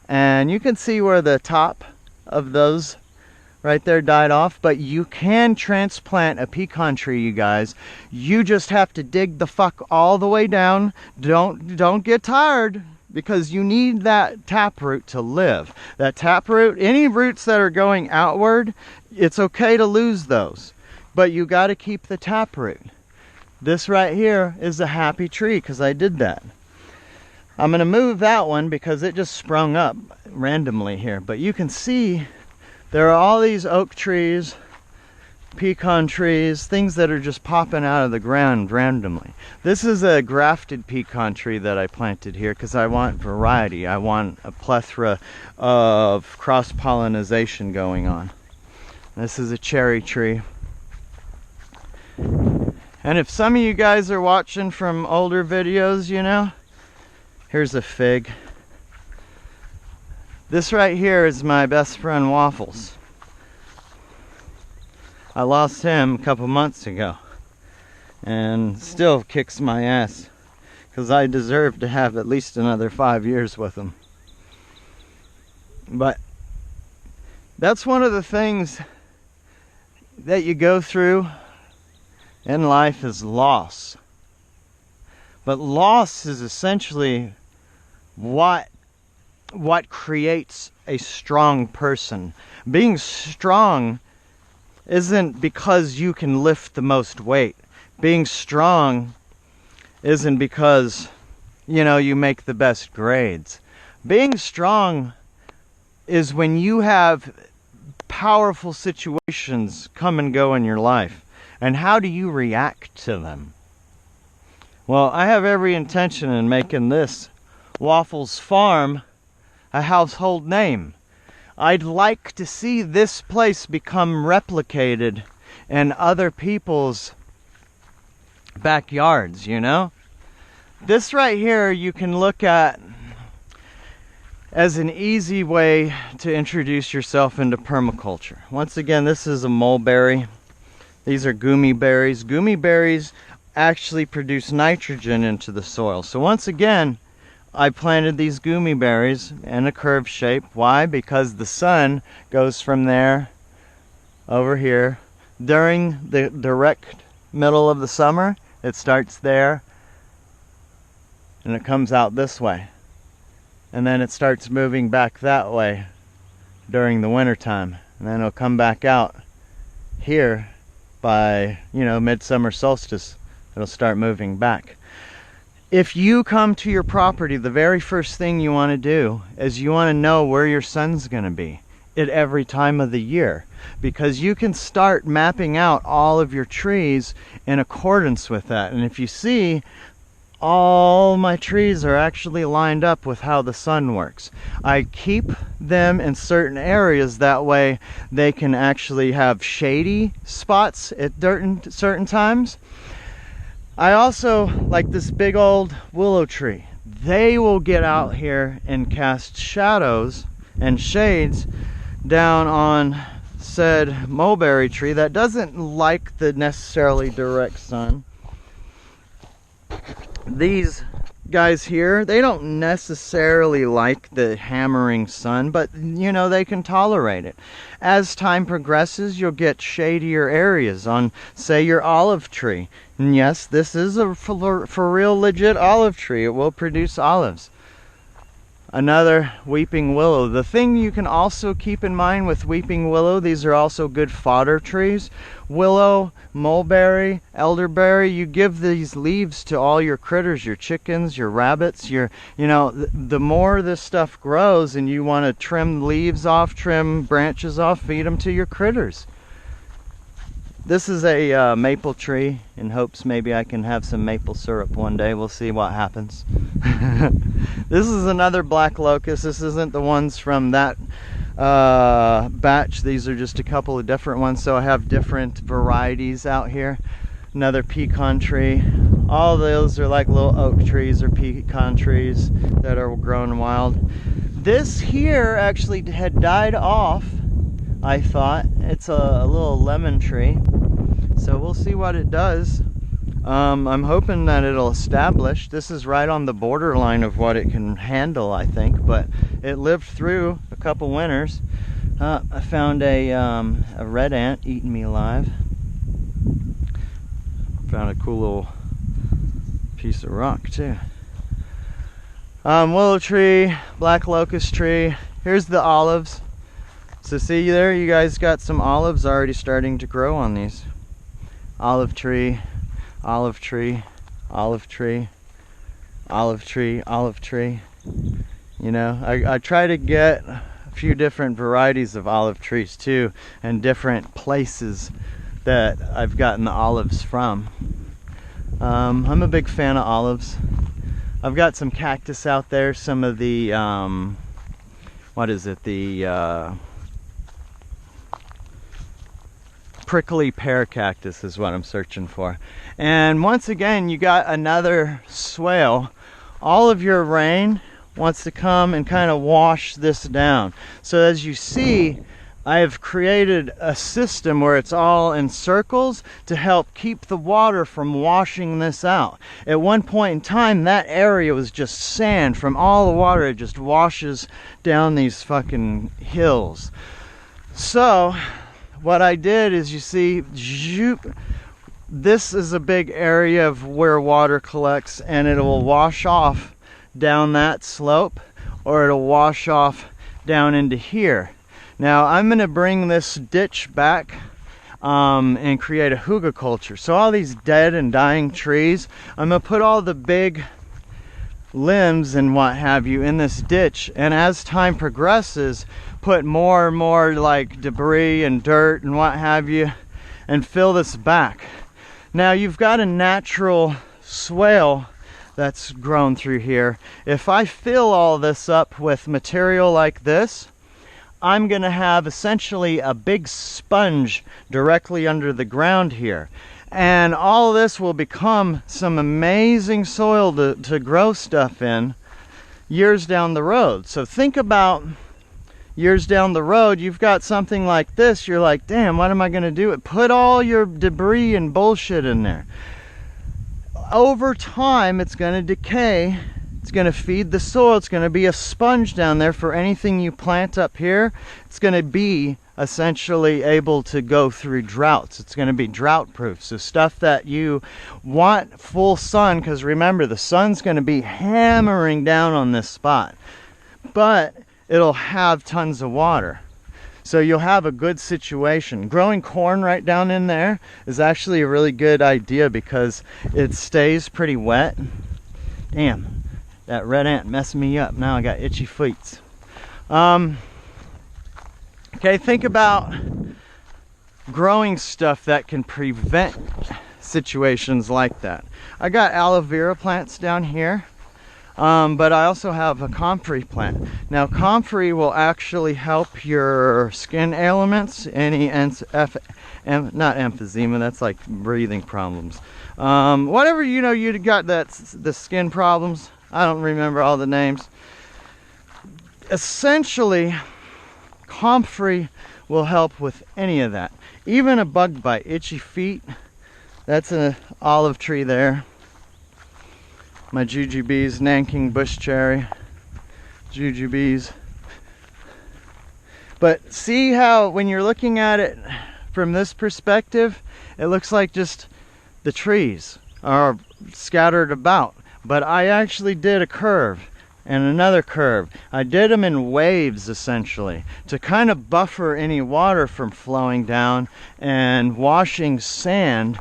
And you can see where the top of those right there died off, but you can transplant a pecan tree, you guys. You just have to dig the fuck all the way down. Don't get tired because you need that taproot to live. That taproot, any roots that are going outward, it's okay to lose those, but you got to keep the taproot. This right here is a happy tree because I did that. I'm going to move that one because it just sprung up randomly here, but you can see there are all these oak trees, pecan trees, things that are just popping out of the ground randomly. This is a grafted pecan tree that I planted here because I want variety. I want a plethora of cross-pollination going on. This is a cherry tree. And if some of you guys are watching from older videos, you know, here's a fig. This right here is my best friend Waffles. I lost him a couple months ago and still kicks my ass because I deserve to have at least another 5 years with him. But that's one of the things that you go through in life is loss. But loss is essentially what creates a strong person. Being strong isn't because you can lift the most weight. Being strong isn't because, you make the best grades. Being strong is when you have powerful situations come and go in your life. And how do you react to them? Well, I have every intention in making this Waffles Farm a household name. I'd like to see this place become replicated in other people's backyards, This right here you can look at as an easy way to introduce yourself into permaculture. Once again, this is a mulberry. These are gummy berries. Gummy berries actually produce nitrogen into the soil. So once again, I planted these gummy berries in a curved shape. Why? Because the sun goes from there over here. During the direct middle of the summer, it starts there and it comes out this way. And then it starts moving back that way during the winter time. And then it'll come back out here by, midsummer solstice. It'll start moving back. If you come to your property, the very first thing you want to do is you want to know where your sun's going to be at every time of the year, because you can start mapping out all of your trees in accordance with that. And if you see, all my trees are actually lined up with how the sun works. I keep them in certain areas, that way they can actually have shady spots at certain times. I also like this big old willow tree. They will get out here and cast shadows and shades down on said mulberry tree that doesn't like the necessarily direct sun. These guys here, they don't necessarily like the hammering sun, but they can tolerate it. As time progresses, you'll get shadier areas on, say, your olive tree. And yes, this is a for real legit olive tree. It will produce olives. Another weeping willow. The thing you can also keep in mind with weeping willow, these are also good fodder trees. Willow, mulberry, elderberry, you give these leaves to all your critters, your chickens, your rabbits, the more this stuff grows and you want to trim leaves off, trim branches off, feed them to your critters. This is a maple tree in hopes maybe I can have some maple syrup one day. We'll see what happens. This is another black locust. This isn't the ones from that batch. These are just a couple of different ones. So I have different varieties out here. Another pecan tree. All those are like little oak trees or pecan trees that are grown wild. This here actually had died off, I thought. It's a little lemon tree. So we'll see what it does. I'm hoping that it'll establish. This is right on the borderline of what it can handle, I think, but it lived through a couple winters. I found a red ant eating me alive. Found a cool little piece of rock too. Willow tree, black locust tree. Here's the olives. So see there, you guys got some olives already starting to grow on these. Olive tree, olive tree, olive tree, olive tree, olive tree. I try to get a few different varieties of olive trees too, and different places that I've gotten the olives from. I'm a big fan of olives. I've got some cactus out there, some of the prickly pear cactus is what I'm searching for. And once again, you got another swale. All of your rain wants to come and kind of wash this down. So as you see, I have created a system where it's all in circles to help keep the water from washing this out. At one point in time, that area was just sand from all the water. It just washes down these fucking hills. So what I did is, you see, this is a big area of where water collects, and it will wash off down that slope, or it'll wash off down into here. Now I'm going to bring this ditch back and create a hugelkultur. So all these dead and dying trees, I'm going to put all the big limbs and what have you in this ditch, and as time progresses, put more and more like debris and dirt and what have you, and fill this back. Now you've got a natural swale that's grown through here. If I fill all this up with material like this, I'm going to have essentially a big sponge directly under the ground here. And all this will become some amazing soil to grow stuff in years down the road. So think about years down the road, you've got something like this, you're like, damn, what am I going to do? Put all your debris and bullshit in there. Over time, it's going to decay. It's going to feed the soil. It's going to be a sponge down there for anything you plant up here. It's going to be essentially able to go through droughts. It's going to be drought proof. So stuff that you want full sun, because remember, the sun's going to be hammering down on this spot, but it'll have tons of water. So you'll have a good situation. Growing corn right down in there is actually a really good idea because it stays pretty wet. Damn, that red ant messed me up. Now I got itchy feet. Okay, think about growing stuff that can prevent situations like that. I got aloe vera plants down here. But I also have a comfrey plant. Now comfrey will actually help your skin ailments, any not emphysema, that's like breathing problems. Whatever, you know, you got the skin problems. I don't remember all the names. Essentially, comfrey will help with any of that. Even a bug bite, itchy feet. That's an olive tree there. My jujubes, Nanking bush cherry, jujubes. But see how when you're looking at it from this perspective, it looks like just the trees are scattered about. But I actually did a curve and another curve. I did them in waves essentially to kind of buffer any water from flowing down and washing sand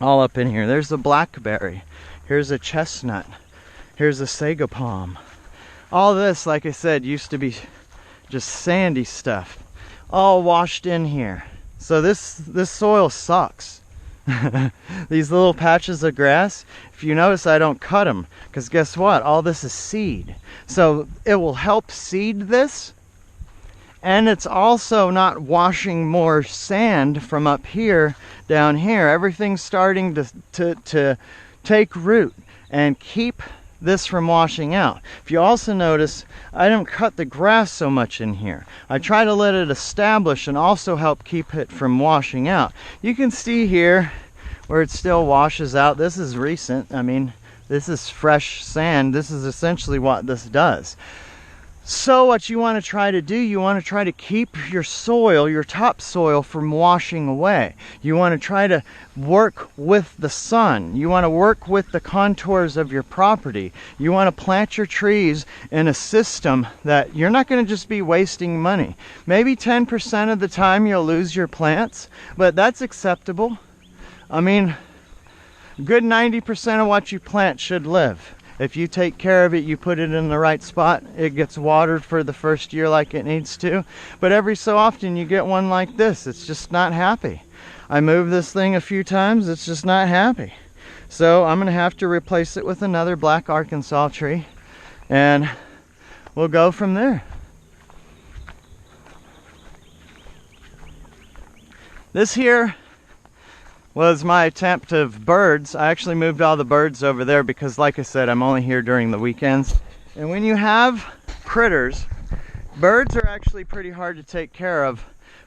all up in here. There's the blackberry. Here's a chestnut. Here's a sago palm. All this, like I said, used to be just sandy stuff, all washed in here. So this soil sucks. These little patches of grass, if you notice, I don't cut them, because guess what? All this is seed. So it will help seed this, and it's also not washing more sand from up here down here. Everything's starting to take root and keep this from washing out. If you also notice, I don't cut the grass so much in here. I try to let it establish and also help keep it from washing out. You can see here where it still washes out. This is recent. I mean, this is fresh sand. This is essentially what this does. So what you want to try to do, you want to try to keep your soil, your topsoil, from washing away. You want to try to work with the sun. You want to work with the contours of your property. You want to plant your trees in a system that you're not going to just be wasting money. Maybe 10% of the time you'll lose your plants, but that's acceptable. I mean, good 90% of what you plant should live. If you take care of it, you put it in the right spot, it gets watered for the first year like it needs to. But every so often you get one like this. It's just not happy. I moved this thing a few times. It's just not happy. So I'm going to have to replace it with another black Arkansas tree. And we'll go from there. This here was my attempt of birds. I actually moved all the birds over there because, like I said, I'm only here during the weekends. And when you have critters, birds are actually pretty hard to take care of.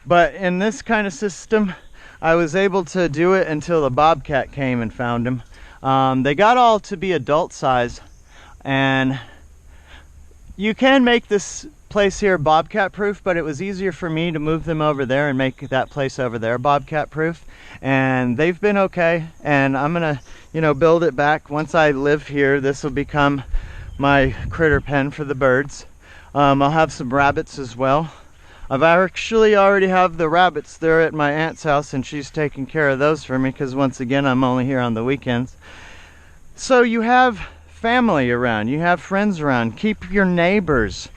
But in this kind of system, I was able to do it until the bobcat came and found them. They got all to be adult size, and you can make this place here bobcat proof, but it was easier for me to move them over there and make that place over there bobcat proof, and they've been okay. And I'm gonna, you know, build it back. Once I live here, this will become my critter pen for the birds. I'll have some rabbits as well. I've actually already have the rabbits there at my aunt's house, and she's taking care of those for me, because once again, I'm only here on the weekends. So you have family around, you have friends around. Keep your neighbors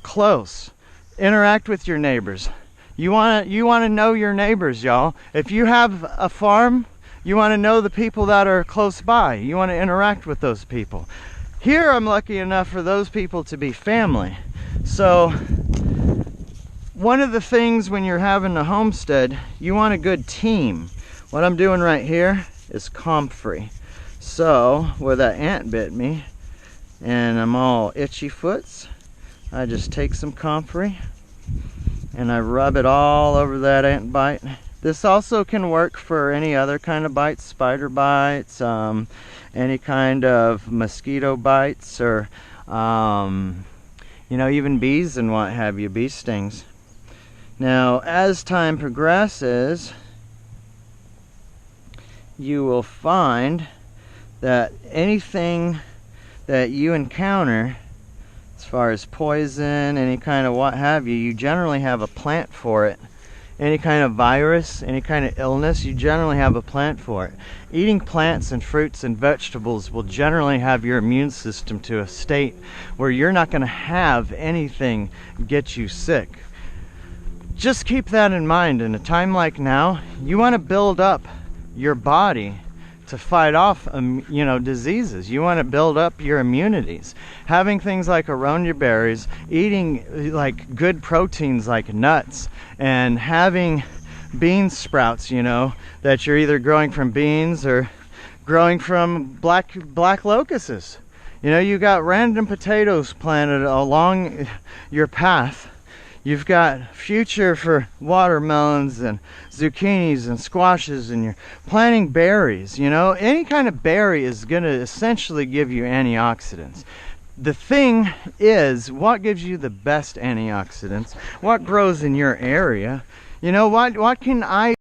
close. Interact with your neighbors. You want to know your neighbors, y'all. If you have a farm, you want to know the people that are close by. You want to interact with those people. Here, I'm lucky enough for those people to be family. So one of the things when you're having a homestead, you want a good team. What I'm doing right here is comfrey. So where that ant bit me and I'm all itchy foots, I just take some comfrey and I rub it all over that ant bite. This also can work for any other kind of bites, spider bites, any kind of mosquito bites, or you know, even bees and what have you, bee stings. Now, as time progresses, you will find that anything that you encounter, as far as poison, any kind of what have you, you generally have a plant for it. Any kind of virus, any kind of illness, you generally have a plant for it. Eating plants and fruits and vegetables will generally have your immune system to a state where you're not going to have anything get you sick. Just keep that in mind. In a time like now, you want to build up your body to fight off, you know, diseases. You want to build up your immunities. Having things like aronia berries, eating like good proteins like nuts, and having bean sprouts, you know, that you're either growing from beans or growing from black locusts. You know, you got random potatoes planted along your path. You've got future for watermelons and zucchinis and squashes, and you're planting berries. You know, any kind of berry is going to essentially give you antioxidants. The thing is, what gives you the best antioxidants? What grows in your area? You know, what can I